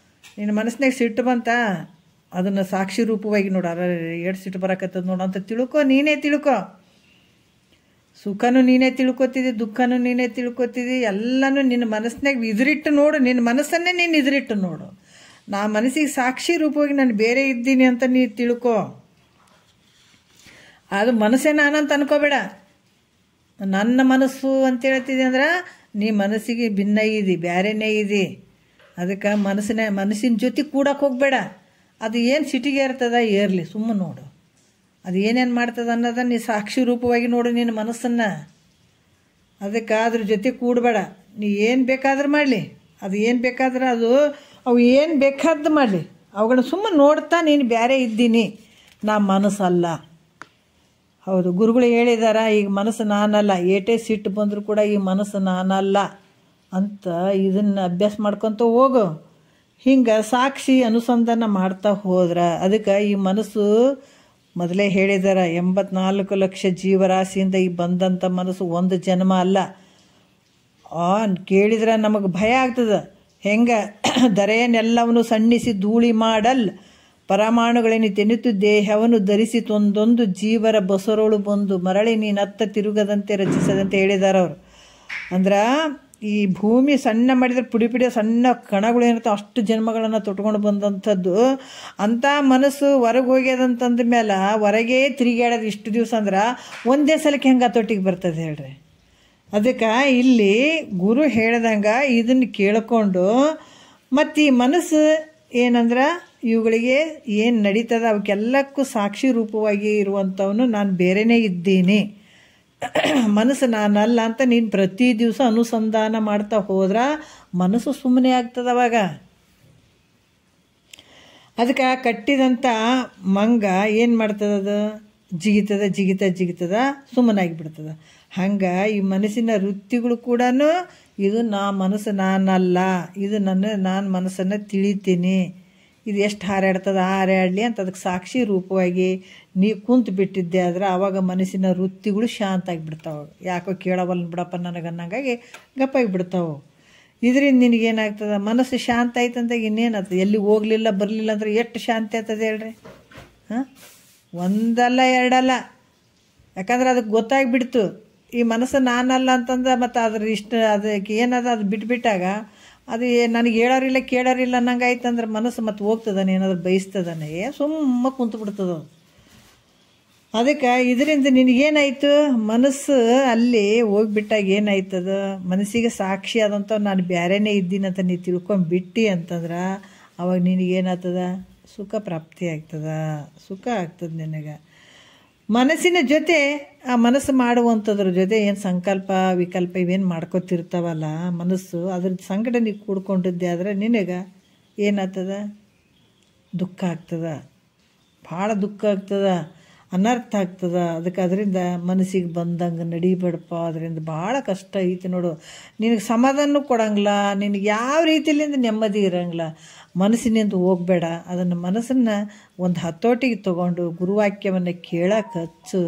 ನಿನ್ನ ಮನಸ್ಸಿನಾಗ ಸಿಟ್ಟು ಬಂತ, ಅದನ್ನು ಸಾಕ್ಷಿ ರೂಪವಾಗಿ ನೋಡು. ಎಷ್ಟು ಸಿಟ್ಟು ಬರಕತ್ತದ ನೋಡು ಅಂತ ತಿಳ್ಕೊ. ನೀನೇ ತಿಳ್ಕೊ. ಸುಖನೂ ನೀನೇ ತಿಳ್ಕೊತಿದ್ದಿ, ದುಃಖನೂ ನೀನೇ ತಿಳ್ಕೊತಿದ್ದಿ. ಎಲ್ಲನೂ ನಿನ್ನ ಮನಸ್ಸಿನಾಗ ಇದಿರಿಟ್ಟು ನೋಡು. ನಿನ್ನ ಮನಸ್ಸನ್ನೇ ನೀನು ಇದಿರಿಟ್ಟು ನೋಡು. ನಾ ಮನಸ್ಸಿಗೆ ಸಾಕ್ಷಿ ರೂಪವಾಗಿ ನಾನು ಬೇರೆ ಇದ್ದೀನಿ ಅಂತ ನೀ ತಿಳ್ಕೊ. ಅದು ಮನಸ್ಸೇ ನಾನಂತ ಅನ್ಕೋಬೇಡ. ನನ್ನ ಮನಸ್ಸು ಅಂತ ಹೇಳ್ತಿದ್ದೆ ಅಂದ್ರೆ ನೀ ಮನಸ್ಸಿಗೆ ಭಿನ್ನ ಇದ್ದಿ, ಬೇರೆನೇ ಇದ್ದಿ. ಅದಕ್ಕೆ ಮನಸ್ಸಿನ ಜೊತೆ ಕೂಡಕ್ಕೆ ಹೋಗಬೇಡ. ಅದು ಏನು ಸಿಟಿಗೆ ಇರ್ತದ ಏರ್ಲಿ, ಸುಮ್ಮನೆ ನೋಡು. ಅದು ಏನೇನು ಮಾಡ್ತದೆ ಅನ್ನೋದನ್ನು ನೀ ಸಾಕ್ಷಿ ರೂಪವಾಗಿ ನೋಡು ನಿನ್ನ ಮನಸ್ಸನ್ನು. ಅದಕ್ಕೆ ಅದ್ರ ಜೊತೆ ಕೂಡಬೇಡ. ನೀ ಏನು ಬೇಕಾದ್ರೂ ಮಾಡಲಿ, ಅದು ಏನು ಬೇಕಾದ್ರೆ ಅವು ಏನು ಬೇಕಾದ್ದು ಮಾಡಲಿ, ಅವುಗಳನ್ನ ಸುಮ್ಮನೆ ನೋಡ್ತಾ ನೀನು ಬೇರೆ ಇದ್ದೀನಿ, ನಾ ಮನಸ್ಸಲ್ಲ. ಹೌದು, ಗುರುಗಳು ಹೇಳಿದಾರ, ಈಗ ಮನಸ್ಸು ನಾನಲ್ಲ, ಏಟೇ ಸಿಟ್ಟು ಬಂದರೂ ಕೂಡ ಈ ಮನಸ್ಸು ನಾನಲ್ಲ ಅಂತ ಇದನ್ನು ಅಭ್ಯಾಸ ಮಾಡ್ಕೊತ ಹೋಗು. ಹಿಂಗೆ ಸಾಕ್ಷಿ ಅನುಸಂಧಾನ ಮಾಡ್ತಾ ಹೋದ್ರೆ ಅದಕ್ಕೆ ಈ ಮನಸ್ಸು ಮೊದಲೇ ಹೇಳಿದಾರ, 84 ಲಕ್ಷ ಜೀವರಾಶಿಯಿಂದ ಈ ಬಂದಂಥ ಮನಸ್ಸು ಒಂದು ಜನ್ಮ ಅಲ್ಲ. ಕೇಳಿದ್ರೆ ನಮಗೆ ಭಯ ಆಗ್ತದೆ. ಹೆಂಗೆ ಧರೆಯನ್ನೆಲ್ಲವನ್ನು ಸಣ್ಣಿಸಿ ಧೂಳಿ ಮಾಡಲ್, ಪರಮಾಣುಗಳೇನು ತೆನಿತು ದೇಹವನ್ನು ಧರಿಸಿ ತೊಂದೊಂದು ಜೀವರ ಬಸರೋಳು ಬಂದು ಮರಳಿ ನೀನತ್ತ ತಿರುಗದಂತೆ ರಚಿಸದಂತೆ ಹೇಳಿದಾರ ಅವರು. ಅಂದ್ರೆ ಈ ಭೂಮಿ ಸಣ್ಣ ಮಾಡಿದ್ರೆ ಪುಡಿ ಸಣ್ಣ ಕಣಗಳು ಏನಿರ್ತಾವೆ ಅಷ್ಟು ಜನ್ಮಗಳನ್ನು ತೊಟ್ಕೊಂಡು ಬಂದಂಥದ್ದು. ಅಂಥ ಮನಸ್ಸು ಹೊರಗೆ ಹೋಗ್ಯದಂತಂದ ಮೇಲೆ ಹೊರಗೇ ತಿರುಗಾಡೋದು ಇಷ್ಟು ದಿವಸ ಅಂದ್ರೆ ಒಂದೇ ಸಲಕ್ಕೆ ಹೆಂಗೆ ತೊಟ್ಟಿಗೆ ಬರ್ತದೆ ಹೇಳ್ರಿ. ಅದಕ್ಕೆ ಇಲ್ಲಿ ಗುರು ಹೇಳ್ದಂಗೆ ಇದನ್ನು ಕೇಳಿಕೊಂಡು ಮತ್ತು ಈ ಮನಸ್ಸು ಏನಂದ್ರೆ ಇವುಗಳಿಗೆ ಏನು ನಡೀತದ ಅವಕ್ಕೆಲ್ಲಕ್ಕೂ ಸಾಕ್ಷಿ ರೂಪವಾಗಿ ಇರುವಂಥವನು ನಾನು ಬೇರೆಯೇ ಇದ್ದೀನಿ, ಮನಸ್ಸು ನಾನಲ್ಲ ಅಂತ ನೀನು ಪ್ರತಿ ದಿವಸ ಅನುಸಂಧಾನ ಮಾಡ್ತಾ ಹೋದ್ರೆ ಮನಸ್ಸು ಸುಮ್ಮನೆ ಆಗ್ತದೆ. ಅವಾಗ ಅದಕ್ಕೆ ಕಟ್ಟಿದಂಥ ಮಂಗ ಏನು ಮಾಡ್ತದದು, ಜಿಗಿತದ ಸುಮ್ಮನಾಗಿಬಿಡ್ತದೆ. ಹಂಗೆ ಈ ಮನಸ್ಸಿನ ವೃತ್ತಿಗಳು ಕೂಡ ಇದು ಮನಸ್ಸು ನಾನಲ್ಲ, ಇದು ನಾನು ಮನಸ್ಸನ್ನು ತಿಳಿತೀನಿ, ಇದು ಎಷ್ಟು ಹಾರಾಡ್ಲಿ ಅಂತ ಅದಕ್ಕೆ ಸಾಕ್ಷಿ ರೂಪವಾಗಿ ನೀ ಕುಂತು ಬಿಟ್ಟಿದ್ದೆ ಆದ್ರೆ ಆವಾಗ ಮನಸ್ಸಿನ ವೃತ್ತಿಗಳು ಶಾಂತ ಆಗಿಬಿಡ್ತಾವೆ. ಯಾಕೋ ಕೇಳವಲ್ಲ ಬಿಡಪ್ಪ ನನಗನ್ನಂಗಾಗಿ ಗಪ್ಪಾಗಿಬಿಡ್ತಾವೆ. ಇದರಿಂದ ನಿನಗೇನಾಗ್ತದೆ, ಮನಸ್ಸು ಶಾಂತ ಆಯ್ತಂದಾಗ ಇನ್ನೇನಾಗ್ತದೆ, ಎಲ್ಲಿ ಹೋಗಲಿಲ್ಲ ಬರಲಿಲ್ಲ ಅಂದ್ರೆ ಎಷ್ಟು ಶಾಂತಿ ಆಗ್ತದೆ ಹೇಳ್ರಿ. ಒಂದಲ್ಲ ಎರಡಲ್ಲ, ಯಾಕಂದ್ರೆ ಅದಕ್ಕೆ ಗೊತ್ತಾಗಿಬಿಡ್ತು ಈ ಮನಸ್ಸು ನಾನಲ್ಲ ಅಂತಂದು. ಮತ್ತು ಅದಕ್ಕೆ ಏನದ ಅದು ಬಿಟ್ಬಿಟ್ಟಾಗ ಅದು ನನಗೆ ಹೇಳೋರಿಲ್ಲ ಕೇಳೋರಿಲ್ಲ ಅನ್ನಂಗೆ ಆಯ್ತಂದ್ರೆ ಮನಸ್ಸು ಮತ್ತೆ ಹೋಗ್ತದಾನೆ, ಏನಾದ್ರು ಬಯಸ್ತದಾನೆ, ಸುಮ್ಮ ಕುಂತು ಬಿಡ್ತದ. ಅದಕ್ಕೆ ಇದರಿಂದ ನಿನಗೇನಾಯಿತು, ಮನಸ್ಸು ಅಲ್ಲಿ ಹೋಗ್ಬಿಟ್ಟಾಗ ಏನಾಯ್ತದ, ಮನಸ್ಸಿಗೆ ಸಾಕ್ಷಿ ಆದಂಥ ನಾನು ಬೇರೆನೇ ಇದ್ದೀನಿ ಅಂತ ನೀ ತಿಳ್ಕೊಂಬಿಟ್ಟು ಅಂತಂದ್ರೆ ಅವಾಗ ನಿನಗೇನಾಗ್ತದ, ಸುಖ ಪ್ರಾಪ್ತಿ ಆಗ್ತದ, ಸುಖ ಆಗ್ತದೆ ನಿನಗೆ. ಮನಸ್ಸಿನ ಜೊತೆ ಆ ಮನಸ್ಸು ಮಾಡುವಂಥದ್ರ ಜೊತೆ ಏನು ಸಂಕಲ್ಪ ವಿಕಲ್ಪ ಇವೇನು ಮಾಡ್ಕೊತಿರ್ತಾವಲ್ಲ ಮನಸ್ಸು, ಅದ್ರ ಸಂಕಟ ನೀವು ಕೂಡ್ಕೊಂಡಿದ್ದೆ ಆದರೆ ನಿನಗೆ ಏನಾಗ್ತದ, ದುಃಖ ಆಗ್ತದ, ಭಾಳ ದುಃಖ ಆಗ್ತದ, ಅನರ್ಥ ಆಗ್ತದ. ಅದಕ್ಕೆ ಅದರಿಂದ ಮನಸ್ಸಿಗೆ ಬಂದಂಗೆ ನಡಿಬೇಡಪ್ಪ, ಅದರಿಂದ ಭಾಳ ಕಷ್ಟ ಐತಿ ನೋಡು. ನಿನಗೆ ಸಮಾಧಾನ ಕೊಡಂಗಿಲ್ಲ, ನಿನಗೆ ಯಾವ ರೀತಿಯಿಂದ ನೆಮ್ಮದಿ ಇರೋಂಗಿಲ್ಲ. ಮನಸ್ಸಿನಿಂದ ಹೋಗಬೇಡ, ಅದನ್ನು ಮನಸ್ಸನ್ನು ಒಂದು ಹತೋಟಿಗೆ ತಗೊಂಡು ಗುರುವಾಕ್ಯವನ್ನು ಕೇಳಕ್ಕೆ ಹಚ್ಚು.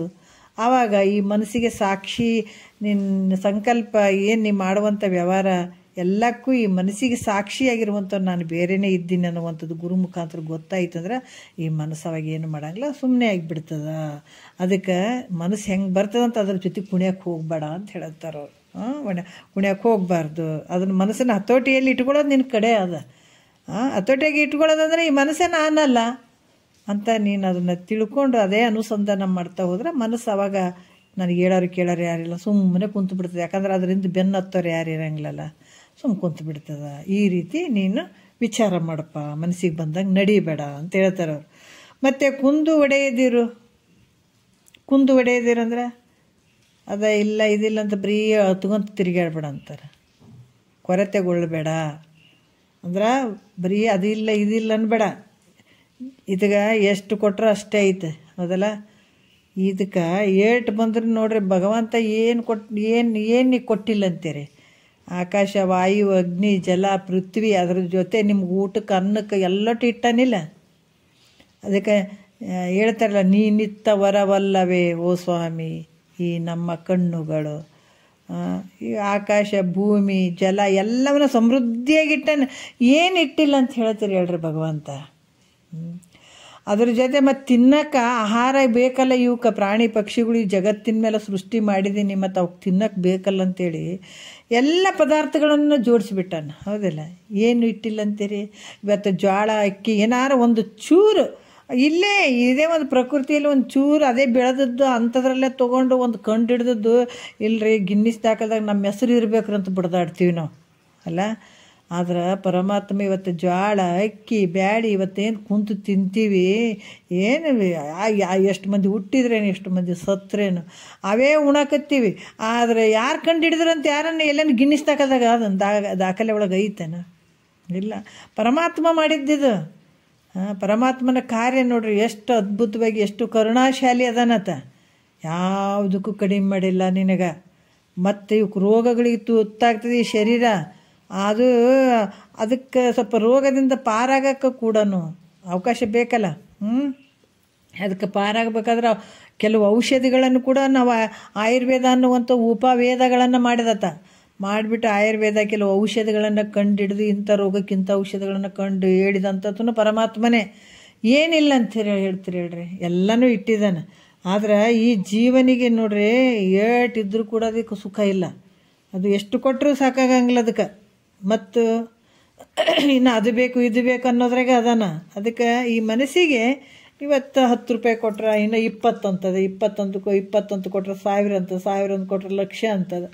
ಆವಾಗ ಈ ಮನಸ್ಸಿಗೆ ಸಾಕ್ಷಿ ನಿನ್ನ ಸಂಕಲ್ಪ ಏನು ನೀ ಮಾಡುವಂಥ ವ್ಯವಹಾರ ಎಲ್ಲಕ್ಕೂ ಈ ಮನಸ್ಸಿಗೆ ಸಾಕ್ಷಿಯಾಗಿರುವಂಥ ನಾನು ಬೇರೆಯೇ ಇದ್ದೀನಿ ಅನ್ನುವಂಥದ್ದು ಗುರು ಮುಖಾಂತರ ಗೊತ್ತಾಯ್ತಂದ್ರೆ ಈ ಮನಸ್ಸು ಅವಾಗ ಏನು ಮಾಡೋಂಗಿಲ್ಲ, ಸುಮ್ಮನೆ ಆಗಿಬಿಡ್ತದ. ಅದಕ್ಕೆ ಮನಸ್ಸು ಹೆಂಗೆ ಬರ್ತದಂತ ಅದ್ರ ಜೊತೆ ಕುಣಿಯಕ್ಕೆ ಹೋಗಬೇಡ ಅಂತ ಹೇಳ್ತಾರೆ ಅವರು. ಕುಣಿಯಕ್ಕೆ ಹೋಗಬಾರ್ದು, ಅದನ್ನು ಮನಸ್ಸನ್ನು ಹತೋಟಿಯಲ್ಲಿ ಇಟ್ಕೊಳ್ಳೋದು ನಿನ್ನ ಕಡೆ ಅದ. ಹತೋಟಿಯಾಗಿ ಇಟ್ಕೊಳ್ಳೋದಂದ್ರೆ ಈ ಮನಸ್ಸೇ ನಾನಲ್ಲ ಅಂತ ನೀನು ಅದನ್ನು ತಿಳ್ಕೊಂಡು ಅದೇ ಅನುಸಂಧಾನ ಮಾಡ್ತಾ ಹೋದ್ರೆ ಮನಸ್ಸು ಅವಾಗ ನನಗೆ ಹೇಳೋರು ಕೇಳೋರು ಯಾರಿಲ್ಲ, ಸುಮ್ಮನೆ ಕುಂತು ಬಿಡ್ತದೆ. ಯಾಕಂದ್ರೆ ಅದರಿಂದ ಬೆನ್ನು ಹತ್ತೋರು ಯಾರು ಇರೋಂಗಿಲ್ಲಲ್ಲ, ಸುಮ್ಮನೆ ಕುಂತು ಬಿಡ್ತದ. ಈ ರೀತಿ ನೀನು ವಿಚಾರ ಮಾಡಪ್ಪ, ಮನಸ್ಸಿಗೆ ಬಂದಂಗೆ ನಡಿಬೇಡ ಅಂತ ಹೇಳ್ತಾರೆ ಅವರು. ಮತ್ತು ಕುಂದು ಹೊಡೆಯದಿರಂದ್ರೆ ಅದ ಇಲ್ಲ ಇದಿಲ್ಲ ಅಂತ ಬರೀ ಹತ್ಕೊಂತ ತಿರುಗಾಡ್ಬೇಡ ಅಂತಾರೆ. ಕೊರತೆಗೊಳ್ಳಬೇಡ ಅಂದ್ರೆ ಬರೀ ಅದಿಲ್ಲ ಇದಿಲ್ಲ ಅನ್ಬೇಡ. ಇದಕ್ಕೆ ಎಷ್ಟು ಕೊಟ್ಟರು ಅಷ್ಟೇ ಐತೆ, ಹೌದಲ್ಲ. ಇದಕ್ಕೆ ಏಟು ಬಂದ್ರೆ ನೋಡ್ರಿ ಭಗವಂತ ಏನು ಕೊಟ್ಟಿಲ್ಲ ಅಂತೀರಿ. ಆಕಾಶ, ವಾಯು, ಅಗ್ನಿ, ಜಲ, ಪೃಥ್ವಿ, ಅದ್ರ ಜೊತೆ ನಿಮ್ಗೆ ಊಟಕ್ಕೆ, ಅನ್ನಕ್ಕೆ ಎಲ್ಲಟು ಇಟ್ಟನಿಲ್ಲ. ಅದಕ್ಕೆ ಹೇಳ್ತಾರಲ್ಲ, ನೀನಿತ್ತ ವರವಲ್ಲವೇ ಓ ಸ್ವಾಮಿ ಈ ನಮ್ಮ ಕಣ್ಣುಗಳು. ಈ ಆಕಾಶ, ಭೂಮಿ, ಜಲ ಎಲ್ಲವನ್ನ ಸಮೃದ್ಧಿಯಾಗಿಟ್ಟಾನೆ. ಏನು ಇಟ್ಟಿಲ್ಲ ಅಂತ ಹೇಳ್ತೀರಿ ಹೇಳ್ರಿ ಭಗವಂತ. ಅದ್ರ ಜೊತೆ ಮತ್ತು ತಿನ್ನಕ್ಕೆ ಆಹಾರ ಬೇಕಲ್ಲ ಇವಕ್ಕೆ, ಪ್ರಾಣಿ ಪಕ್ಷಿಗಳು ಈ ಜಗತ್ತಿನ ಮೇಲೆ ಸೃಷ್ಟಿ ಮಾಡಿದ್ದೀನಿ, ಮತ್ತು ಅವಕ್ಕೆ ತಿನ್ನಕ್ಕೆ ಬೇಕಲ್ಲ ಅಂತೇಳಿ ಎಲ್ಲ ಪದಾರ್ಥಗಳನ್ನು ಜೋಡಿಸ್ಬಿಟ್ಟಾನ, ಹೌದಿಲ್ಲ. ಏನು ಇಟ್ಟಿಲ್ಲ ಅಂತೀರಿ. ಇವತ್ತು ಜೋಳ, ಅಕ್ಕಿ ಏನಾರು ಒಂದು ಚೂರು ಇಲ್ಲೇ ಇದೇ ಒಂದು ಪ್ರಕೃತಿಯಲ್ಲಿ ಒಂದು ಚೂರು ಅದೇ ಬೆಳೆದದ್ದು ಅಂಥದ್ರಲ್ಲೇ ತೊಗೊಂಡು ಒಂದು ಕಂಡು ಹಿಡ್ದದ್ದು ಇಲ್ಲರಿ ಗಿನ್ನಿಸ್ ದಾಖಲಾದಾಗ ನಮ್ಮ ಹೆಸರು ಇರ್ಬೇಕ್ರಿ ಅಂತ ಬಿಡ್ದಾಡ್ತೀವಿ ನಾವು ಅಲ್ಲ. ಆದ್ರೆ ಪರಮಾತ್ಮ ಇವತ್ತು ಜೋಳ, ಅಕ್ಕಿ, ಬ್ಯಾಳಿ ಇವತ್ತೇನು ಕುಂತು ತಿಂತೀವಿ, ಏನು ಎಷ್ಟು ಮಂದಿ ಹುಟ್ಟಿದ್ರೇನು, ಎಷ್ಟು ಮಂದಿ ಸತ್ರೇನು, ಅವೇ ಉಣಕತ್ತೀವಿ. ಆದರೆ ಯಾರು ಕಂಡು ಹಿಡಿದ್ರಂತ ಯಾರನ್ನು ಎಲ್ಲೇನು ಗಿನ್ನಿಸ್ ದಾಖಲಾದಾಗ ಅದನ್ನು ದಾಖಲೆ ಒಳಗೆ ಐತೇನ? ಇಲ್ಲ, ಪರಮಾತ್ಮ ಮಾಡಿದ್ದಿದು. ಪರಮಾತ್ಮನ ಕಾರ್ಯ ನೋಡ್ರಿ ಎಷ್ಟು ಅದ್ಭುತವಾಗಿ, ಎಷ್ಟು ಕರುಣಾಶಾಲಿ ಅದಾನತ. ಯಾವುದಕ್ಕೂ ಕಡಿಮೆ ಮಾಡಿಲ್ಲ ನಿನಗೆ. ಮತ್ತು ಇವಕ್ಕೆ ರೋಗಗಳಿಗೆ ತುತ್ತಾಗ್ತದೆ ಈ ಶರೀರ. ಅದಕ್ಕೆ ಸ್ವಲ್ಪ ರೋಗದಿಂದ ಪಾರಾಗಕ್ಕೆ ಕೂಡ ಅವಕಾಶ ಬೇಕಲ್ಲ. ಅದಕ್ಕೆ ಪಾರಾಗಬೇಕಾದ್ರೆ ಕೆಲವು ಔಷಧಿಗಳನ್ನು ಕೂಡ ನಾವು ಆಯುರ್ವೇದ ಅನ್ನುವಂಥ ಉಪವೇದಗಳನ್ನು ಮಾಡಿಬಿಟ್ಟು ಆಯುರ್ವೇದ ಕೆಲವು ಔಷಧಿಗಳನ್ನು ಕಂಡು ಹಿಡಿದು ಇಂಥ ರೋಗಕ್ಕೆ ಇಂಥ ಔಷಧಿಗಳನ್ನು ಕಂಡು ಹೇಳಿದಂಥದ್ದು ಪರಮಾತ್ಮನೇ. ಏನಿಲ್ಲ ಅಂತ ಹೇಳ್ತೀರಿ ಹೇಳ್ರಿ, ಎಲ್ಲನೂ ಇಟ್ಟಿದ್ದಾನೆ. ಆದ್ರೆ ಈ ಜೀವನಿಗೆ ನೋಡ್ರಿ ಏಟಿದ್ರೂ ಕೂಡ ಅದಕ್ಕೆ ಸುಖ ಇಲ್ಲ. ಅದು ಎಷ್ಟು ಕೊಟ್ಟರೂ ಸಾಕಾಗಂಗಿಲ್ಲ ಅದಕ್ಕೆ. ಮತ್ತು ಇನ್ನು ಅದು ಬೇಕು ಇದು ಬೇಕು ಅನ್ನೋದ್ರಾಗ ಅದಾನ. ಅದಕ್ಕೆ ಈ ಮನಸ್ಸಿಗೆ ಇವತ್ತು 10 ರೂಪಾಯಿ ಕೊಟ್ರೆ ಇನ್ನು 20 ಅಂತದ, 20 ಕೊಟ್ರೆ 1000 ಅಂತ, 1000 ಕೊಟ್ರೆ ಲಕ್ಷ ಅಂತದ.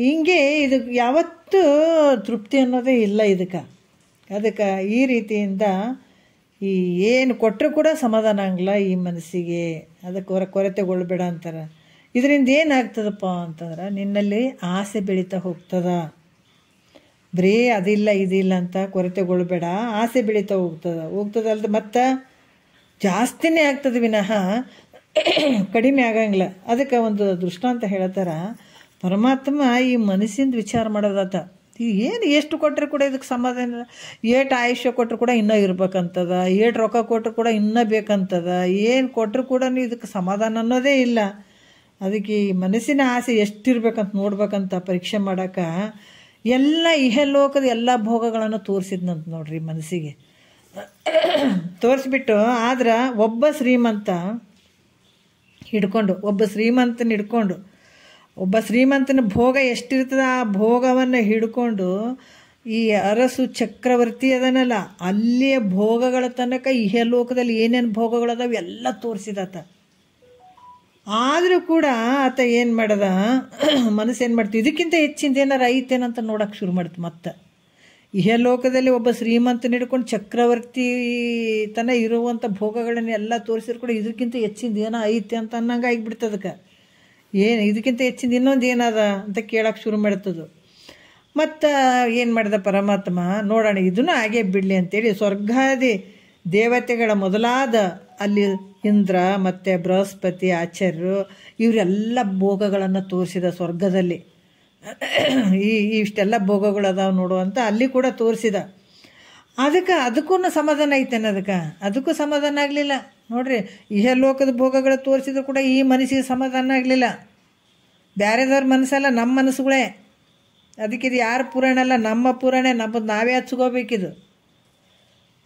ಹಿಂಗೆ ಇದಕ್ಕೆ ಯಾವತ್ತೂ ತೃಪ್ತಿ ಅನ್ನೋದೇ ಇಲ್ಲ ಇದಕ್ಕೆ. ಅದಕ್ಕೆ ಈ ರೀತಿಯಿಂದ ಈ ಏನು ಕೊಟ್ಟರು ಕೂಡ ಸಮಾಧಾನ ಆಗಲ್ಲ ಈ ಮನಸ್ಸಿಗೆ. ಅದಕ್ಕೆ ಕೊರತೆಗೊಳ್ಬೇಡ ಅಂತಾರೆ. ಇದರಿಂದ ಏನಾಗ್ತದಪ್ಪ ಅಂತಂದ್ರೆ ನಿನ್ನಲ್ಲಿ ಆಸೆ ಬೆಳೀತಾ ಹೋಗ್ತದ. ಬರೀ ಅದಿಲ್ಲ ಇದಿಲ್ಲ ಅಂತ ಕೊರತೆಗೊಳ್ಬೇಡ, ಆಸೆ ಬೆಳೀತಾ ಹೋಗ್ತದಲ್ದ ಮತ್ತು ಜಾಸ್ತಿನೇ ಆಗ್ತದೆ ವಿನಃ ಕಡಿಮೆ ಆಗಂಗಿಲ್ಲ. ಅದಕ್ಕೆ ಒಂದು ದೃಷ್ಟಾಂತ ಹೇಳ್ತಾರ, ಪರಮಾತ್ಮ ಈ ಮನಸ್ಸಿಂದ ವಿಚಾರ ಮಾಡೋದಾತ. ಏನು ಎಷ್ಟು ಕೊಟ್ಟರು ಕೂಡ ಇದಕ್ಕೆ ಸಮಾಧಾನ ಇಲ್ಲ. ಏಟು ಆಯುಷ್ಯ ಕೊಟ್ಟರು ಕೂಡ ಇನ್ನೂ ಇರ್ಬೇಕಂತದ, ಏಟು ರೊಕ್ಕ ಕೊಟ್ಟರು ಕೂಡ ಇನ್ನೂ ಬೇಕಂತದ, ಏನು ಕೊಟ್ಟರು ಕೂಡ ಇದಕ್ಕೆ ಸಮಾಧಾನ ಅನ್ನೋದೇ ಇಲ್ಲ. ಅದಕ್ಕೆ ಈ ಮನಸ್ಸಿನ ಆಸೆ ಎಷ್ಟಿರ್ಬೇಕಂತ ನೋಡ್ಬೇಕಂತ ಪರೀಕ್ಷೆ ಮಾಡೋಕೆ ಎಲ್ಲ ಇಹಲೋಕದ ಎಲ್ಲ ಭೋಗಗಳನ್ನು ತೋರಿಸಿದ್ನಂತ ನೋಡ್ರಿ ಮನಸ್ಸಿಗೆ. ತೋರಿಸ್ಬಿಟ್ಟು ಆದ್ರೆ ಒಬ್ಬ ಶ್ರೀಮಂತನ ಭೋಗ ಎಷ್ಟಿರ್ತದ ಆ ಭೋಗವನ್ನು ಹಿಡ್ಕೊಂಡು ಈ ಅರಸು ಚಕ್ರವರ್ತಿ ಅದನ್ನಲ್ಲ ಅಲ್ಲಿಯ ಭೋಗಗಳ ತನಕ ಇಹಲೋಕದಲ್ಲಿ ಏನೇನು ಭೋಗಗಳದಾವ ಎಲ್ಲ ತೋರಿಸಿದಾತ. ಆದರೂ ಕೂಡ ಆತ ಏನು ಮಾಡ್ದ, ಮನಸ್ಸೇನು ಮಾಡ್ತೀವಿ ಇದಕ್ಕಿಂತ ಹೆಚ್ಚಿಂದ ಏನಾರು ಐತೇನಂತ ನೋಡೋಕೆ ಶುರು ಮಾಡ್ತು. ಮತ್ತು ಇಹಲೋಕದಲ್ಲಿ ಒಬ್ಬ ಶ್ರೀಮಂತನ ಹಿಡ್ಕೊಂಡು ಚಕ್ರವರ್ತಿ ತನ ಇರುವಂಥ ಭೋಗಗಳನ್ನ ಎಲ್ಲ ತೋರಿಸಿದ್ರು ಕೂಡ ಇದಕ್ಕಿಂತ ಹೆಚ್ಚಿಂದ ಏನೋ ಐತೆ ಅಂತ ಅನ್ನಂಗೆ ಆಗಿಬಿಡ್ತು. ಅದಕ್ಕೆ ಏನು ಇದಕ್ಕಿಂತ ಹೆಚ್ಚಿಂದ ಇನ್ನೊಂದು ಏನದ ಅಂತ ಕೇಳೋಕೆ ಶುರು ಮಾಡ್ತದು. ಮತ್ತು ಏನು ಮಾಡಿದ ಪರಮಾತ್ಮ, ನೋಡೋಣ ಇದನ್ನು ಹಾಗೇ ಬಿಡಲಿ ಅಂತೇಳಿ ಸ್ವರ್ಗಾದಿ ದೇವತೆಗಳ ಮೊದಲಾದ ಅಲ್ಲಿ ಇಂದ್ರ ಮತ್ತು ಬೃಹಸ್ಪತಿ, ಆಚಾರ್ಯರು ಇವರೆಲ್ಲ ಭೋಗಗಳನ್ನು ತೋರಿಸಿದ ಸ್ವರ್ಗದಲ್ಲಿ. ಇಷ್ಟೆಲ್ಲ ಭೋಗಗಳು ಅದಾವೆ ನೋಡುವಂತ ಅಲ್ಲಿ ಕೂಡ ತೋರಿಸಿದ. ಅದಕ್ಕೂ ಸಮಾಧಾನ ಐತೇನೆ. ಅದಕ್ಕೂ ಸಮಾಧಾನ ಆಗಲಿಲ್ಲ ನೋಡ್ರಿ. ಇಹಲೋಕದ ಭೋಗಗಳು ತೋರಿಸಿದ್ರು ಕೂಡ ಈ ಮನಸ್ಸಿಗೆ ಸಮಾಧಾನ ಆಗಲಿಲ್ಲ. ಬೇರೆದವ್ರ ಮನಸ್ಸಲ್ಲ, ನಮ್ಮ ಮನಸ್ಸುಗಳೇ. ಅದಕ್ಕಿದು ಯಾರ ಪುರಾಣ ಅಲ್ಲ, ನಮ್ಮ ಪುರಾಣ, ನಮ್ಮದು ನಾವೇ ಹಚ್ಕೋಬೇಕಿದು.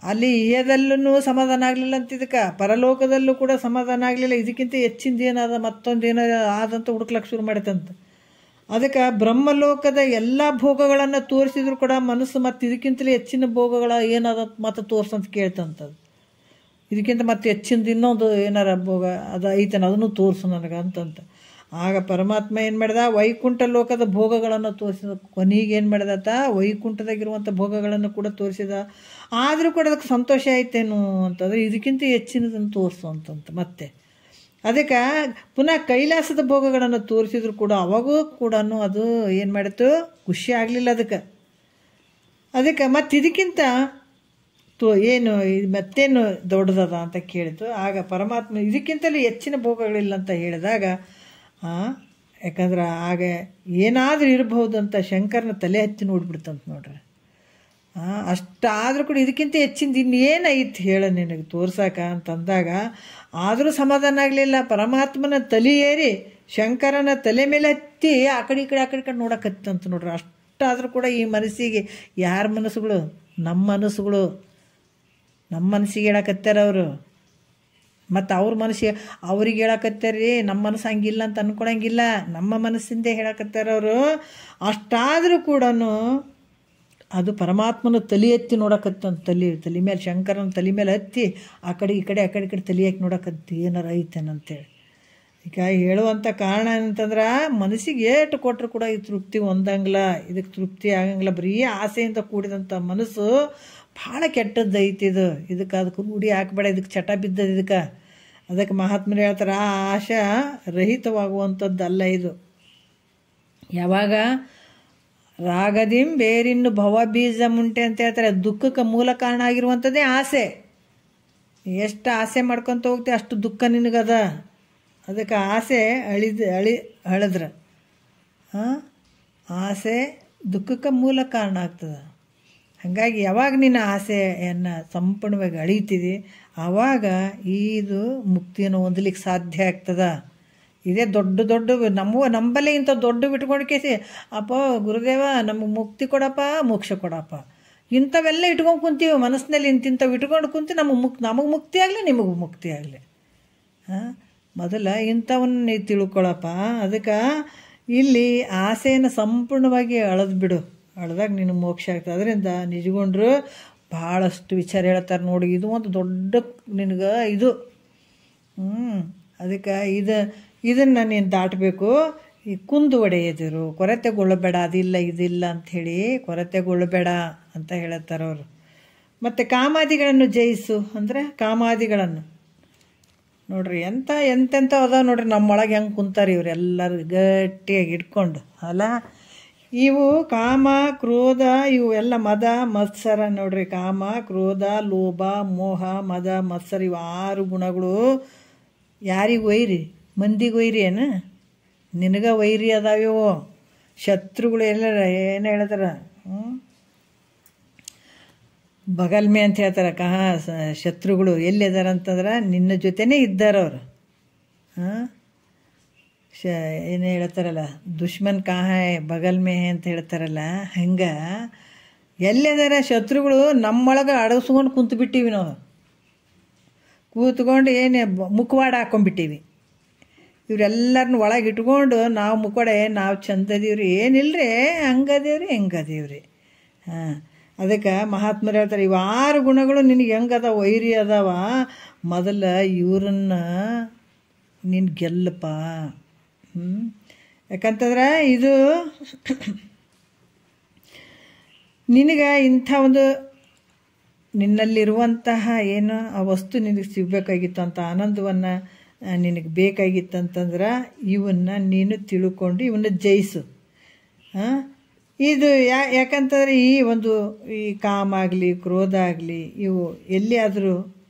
ಅಲ್ಲಿ ಇಹದಲ್ಲೂ ಸಮಾಧಾನ ಆಗಲಿಲ್ಲ ಅಂತಿದ್ದಕ್ಕೆ ಪರಲೋಕದಲ್ಲೂ ಕೂಡ ಸಮಾಧಾನ ಆಗಲಿಲ್ಲ. ಇದಕ್ಕಿಂತ ಹೆಚ್ಚಿಂದ ಏನಾದ ಮತ್ತೊಂದು ಏನೋ ಆದಂತ ಹುಡುಕ್ಲಕ್ಕೆ ಶುರು ಮಾಡೈತಂತ. ಅದಕ್ಕೆ ಬ್ರಹ್ಮಲೋಕದ ಎಲ್ಲ ಭೋಗಗಳನ್ನು ತೋರಿಸಿದ್ರು ಕೂಡ ಮನಸ್ಸು ಮತ್ತು ಇದಕ್ಕಿಂತಲೇ ಹೆಚ್ಚಿನ ಭೋಗಗಳ ಏನಾದ ಮತ್ತೆ ತೋರ್ಸಂತ ಕೇಳ್ತಂಥದ್ದು. ಇದಕ್ಕಿಂತ ಮತ್ತೆ ಹೆಚ್ಚಿಂದ ಇನ್ನೊಂದು ಏನಾರ ಭೋಗ ಅದು ಐತನ ಅದನ್ನು ತೋರಿಸು ನನಗೆ ಅಂತಂತ. ಆಗ ಪರಮಾತ್ಮ ಏನು ಮಾಡಿದ, ವೈಕುಂಠ ಲೋಕದ ಭೋಗಗಳನ್ನು ತೋರಿಸಿದ. ಕೊನೆಗೆ ಏನು ಮಾಡಿದತ, ವೈಕುಂಠದಾಗಿರುವಂಥ ಭೋಗಗಳನ್ನು ಕೂಡ ತೋರಿಸಿದ. ಆದರೂ ಕೂಡ ಅದಕ್ಕೆ ಸಂತೋಷ ಆಯ್ತೇನು ಅಂತಂದರೆ ಇದಕ್ಕಿಂತ ಹೆಚ್ಚಿನದನ್ನು ತೋರಿಸು ಅಂತಂತ. ಮತ್ತೆ ಅದಕ್ಕೆ ಪುನಃ ಕೈಲಾಸದ ಭೋಗಗಳನ್ನು ತೋರಿಸಿದ್ರು ಕೂಡ ಅವಾಗೂ ಕೂಡ ಅದು ಏನು ಮಾಡಿತು, ಖುಷಿ ಆಗಲಿಲ್ಲ ಅದಕ್ಕೆ. ಮತ್ತು ಇದಕ್ಕಿಂತ ಏನು ಇದು ಮತ್ತೇನು ದೊಡ್ಡದದ ಅಂತ ಕೇಳಿತು. ಆಗ ಪರಮಾತ್ಮ ಇದಕ್ಕಿಂತಲೂ ಹೆಚ್ಚಿನ ಭೋಗಗಳಿಲ್ಲ ಅಂತ ಹೇಳಿದಾಗ ಯಾಕಂದ್ರೆ ಆಗ ಏನಾದರೂ ಇರಬಹುದು ಅಂತ ಶಂಕರನ ತಲೆ ಹತ್ತಿ ನೋಡ್ಬಿಡ್ತಂತ ನೋಡ್ರಿ. ಅಷ್ಟಾದರೂ ಕೂಡ ಇದಕ್ಕಿಂತ ಹೆಚ್ಚಿಂದ ಇನ್ನೇನೈತಿ ಹೇಳ ನಿನಗೆ ತೋರ್ಸಾಕ ಅಂತಂದಾಗ ಆದರೂ ಸಮಾಧಾನ ಆಗಲಿಲ್ಲ. ಪರಮಾತ್ಮನ ತಲೆ ಏರಿ ಶಂಕರನ ತಲೆ ಮೇಲೆ ಹತ್ತಿ ಆ ಕಡೆ ಈ ಕಡೆ ನೋಡಕತ್ತಂತ ನೋಡ್ರಿ. ಅಷ್ಟಾದರೂ ಕೂಡ ಈ ಮನಸ್ಸಿಗೆ ಯಾರ ಮನಸ್ಸುಗಳು? ನಮ್ಮ ಮನಸ್ಸುಗಳು. ನಮ್ಮ ಮನಸ್ಸಿಗೆ ಹೇಳಕತ್ತಾರ ಅವರು. ಮತ್ತು ಅವ್ರ ಮನಸ್ಸಿಗೆ ಅವ್ರಿಗೆ ಹೇಳಕತ್ತಾರ್ರಿ. ನಮ್ಮ ಮನಸ್ಸು ಹಂಗಿಲ್ಲ ಅಂತ ಅಂದ್ಕೊಳಂಗಿಲ್ಲ, ನಮ್ಮ ಮನಸ್ಸಿಂದೇ ಹೇಳಕತ್ತಾರ ಅವರು. ಅಷ್ಟಾದರೂ ಕೂಡ ಅದು ಪರಮಾತ್ಮನ ತಲೆ ಎತ್ತಿ ನೋಡಕತ್ತಂತ. ತಲೆ ಮೇಲೆ ಶಂಕರನ ತಲೆ ಮೇಲೆ ಹತ್ತಿ ಆ ಕಡೆ ಈ ಕಡೆ ತಲೆ ಹಾಕಿ ನೋಡಕತ್ತಿ ಏನಾರ ಐತೇನಂತೇಳಿ. ಈಗ ಹೇಳುವಂಥ ಕಾರಣ ಏನಂತಂದ್ರೆ ಮನಸ್ಸಿಗೆ ಏಟು ಕೊಟ್ಟರು ಕೂಡ ಈ ತೃಪ್ತಿ ಹೊಂದಂಗಿಲ್ಲ, ಇದಕ್ಕೆ ತೃಪ್ತಿ ಆಗಂಗಿಲ್ಲ. ಬರೀ ಆಸೆಯಿಂದ ಕೂಡಿದಂಥ ಮನಸ್ಸು ಭಾಳ ಕೆಟ್ಟದ್ದೈತಿ. ಇದಕ್ಕೆ ಅದಕ್ಕೆ ರೂಢಿ ಹಾಕಬೇಡ, ಇದಕ್ಕೆ ಚಟ ಬಿದ್ದದ ಇದಕ್ಕೆ. ಅದಕ್ಕೆ ಮಹಾತ್ಮರು ಹೇಳ್ತಾರೆ, ಆ ಆಶಾ ರಹಿತವಾಗುವಂಥದ್ದಲ್ಲ ಇದು. ಯಾವಾಗ ರಾಗದಿಂ ಬೇರಿನ್ನು ಭವ ಬೀಜ ಮುಂಟೆ ಅಂತ ಹೇಳ್ತಾರೆ. ದುಃಖಕ್ಕೆ ಮೂಲ ಕಾರಣ ಆಗಿರುವಂಥದ್ದೇ ಆಸೆ. ಎಷ್ಟು ಆಸೆ ಮಾಡ್ಕೊತ ಹೋಗ್ತೀವಿ ಅಷ್ಟು ದುಃಖ ನಿನಗದ. ಅದಕ್ಕೆ ಆಸೆ ಅಳಿದ್ರೆ ಆಸೆ ದುಃಖಕ್ಕೆ ಮೂಲ ಕಾರಣ ಆಗ್ತದೆ. ಹಾಗಾಗಿ ಯಾವಾಗ ನಿನ್ನ ಆಸೆಯನ್ನು ಸಂಪೂರ್ಣವಾಗಿ ಅಳಿತೀವಿ ಆವಾಗ ಇದು ಮುಕ್ತಿಯನ್ನು ಹೊಂದಲಿಕ್ಕೆ ಸಾಧ್ಯ ಆಗ್ತದೆ. ಇದೇ ದೊಡ್ಡ ನಂಬಲ್ಲೇ ಇಂಥ ದೊಡ್ಡ ಬಿಟ್ಕೊಂಡು ಕೇಸಿ ಅಪ್ಪ ಗುರುದೇವ ನಮಗೆ ಮುಕ್ತಿ ಕೊಡಪ್ಪ, ಮೋಕ್ಷ ಕೊಡಪ್ಪ, ಇಂಥವೆಲ್ಲ ಇಟ್ಕೊಂಡು ಕುಂತೀವಿ ಮನಸ್ಸಿನಲ್ಲಿ. ಇಂಥವು ಇಟ್ಕೊಂಡು ಕುಂತು ನಮಗೆ ಮುಕ್ತಿ ಆಗಲಿ, ನಿಮಗೂ ಮುಕ್ತಿ ಆಗಲಿ. ಮೊದಲ ಇಂಥವನ್ನ ನೀವು ತಿಳ್ಕೊಳಪ್ಪ. ಅದಕ್ಕೆ ಇಲ್ಲಿ ಆಸೆಯನ್ನು ಸಂಪೂರ್ಣವಾಗಿ ಅಳದ್ಬಿಡು. ಅಳ್ದಾಗ ನಿನಗೆ ಮೋಕ್ಷ ಆಗ್ತದೆ. ಅದರಿಂದ ನಿಜಗೊಂಡ್ರು ಭಾಳಷ್ಟು ವಿಚಾರ ಹೇಳ್ತಾರೆ ನೋಡಿ. ಇದು ಒಂದು ದೊಡ್ಡ ನಿನಗೆ ಇದು. ಅದಕ್ಕೆ ಇದನ್ನು ನೀನು ದಾಟಬೇಕು. ಈ ಕುಂದು ಒಡೆಯದಿರು, ಕೊರತೆಗೊಳ್ಳಬೇಡ, ಅದಿಲ್ಲ ಇದಿಲ್ಲ ಅಂಥೇಳಿ ಕೊರತೆಗೊಳ್ಳಬೇಡ ಅಂತ ಹೇಳುತ್ತಾರೆ ಅವರು. ಮತ್ತು ಕಾಮಾದಿಗಳನ್ನು ಜಯಿಸು ಅಂದರೆ ಕಾಮಾದಿಗಳನ್ನು ನೋಡ್ರಿ ಎಂತೆಂಥ ಅದಾವ ನೋಡ್ರಿ. ನಮ್ಮೊಳಗೆ ಹೆಂಗೆ ಕುಂತಾರೆ ಇವರೆಲ್ಲರೂ ಗಟ್ಟಿಯಾಗಿ ಇಟ್ಕೊಂಡು ಅಲ್ಲ. ಇವು ಕಾಮ, ಕ್ರೋಧ, ಇವು ಎಲ್ಲ ಮದ, ಮತ್ಸರ ನೋಡ್ರಿ. ಕಾಮ, ಕ್ರೋಧ, ಲೋಭ, ಮೋಹ, ಮದ, ಮತ್ಸರ ಇವು 6 ಗುಣಗಳು. ಯಾರಿಗೆ ವೈರಿ? ಮಂದಿಗೆ ವೈರಿ ಏನು? ನಿನಗೆ ವೈರಿ ಅದಾವ್ಯವು. ಶತ್ರುಗಳು ಎಲ್ಲರ ಏನು ಹೇಳ್ತಾರೆ? ಬಗಲ್ಮೆ ಅಂತ ಹೇಳ್ತಾರೆ. ಶತ್ರುಗಳು ಎಲ್ಲಿ ಇದಾರ ಅಂತಂದ್ರೆ ನಿನ್ನ ಜೊತೆನೇ ಇದ್ದಾರವ್ರು. ಏನು ಹೇಳ್ತಾರಲ್ಲ, ದುಶ್ಮನ್ ಕಹಾ ಬಗಲ್ಮೆ ಅಂತ ಹೇಳ್ತಾರಲ್ಲ, ಹಂಗೆ ಎಲ್ಲಿದಾರ ಶತ್ರುಗಳು ನಮ್ಮೊಳಗೆ ಅಡಗಿಸ್ಕೊಂಡು ಕುಂತು ಬಿಟ್ಟಿವಿ. ನಾವು ಕೂತ್ಕೊಂಡು ಏನು ಮುಖವಾಡ ಹಾಕ್ಕೊಂಡ್ಬಿಟ್ಟೀವಿ. ಇವರೆಲ್ಲರನ್ನ ಒಳಗೆ ಇಟ್ಕೊಂಡು ನಾವು ಮುಖವಾಡ ನಾವು ಚಂದದೀವ್ರಿ, ಏನಿಲ್ಲರಿ ಹಂಗದೇವ್ರಿ ಹೆಂಗದೇವ್ರಿ. ಅದಕ್ಕೆ ಮಹಾತ್ಮರು ಹೇಳ್ತಾರೆ, ಇವು 6 ಗುಣಗಳು ನಿನಗೆ ಹೆಂಗದ ವೈರಿ ಅದಾವ, ಮೊದಲ ಇವ್ರನ್ನ ನೀನು ಗೆಲ್ಲಪ್ಪ. ಯಾಕಂತಂದ್ರೆ ಇದು ನಿನಗೆ ಇಂಥ ಒಂದು ನಿನ್ನಲ್ಲಿರುವಂತಹ ಏನು ಆ ವಸ್ತು ನಿನಗೆ ಸಿಗಬೇಕಾಗಿತ್ತು ಅಂತ ಆನಂದವನ್ನು ನಿನಗೆ ಬೇಕಾಗಿತ್ತಂತಂದ್ರೆ ಇವನ್ನ ನೀನು ತಿಳ್ಕೊಂಡು ಇವನ್ನ ಜಯಿಸು. ಇದು ಯಾಕಂತಂದರೆ ಈ ಕಾಮ ಆಗಲಿ ಕ್ರೋಧ ಆಗಲಿ ಇವು ಎಲ್ಲಿಯಾದರೂ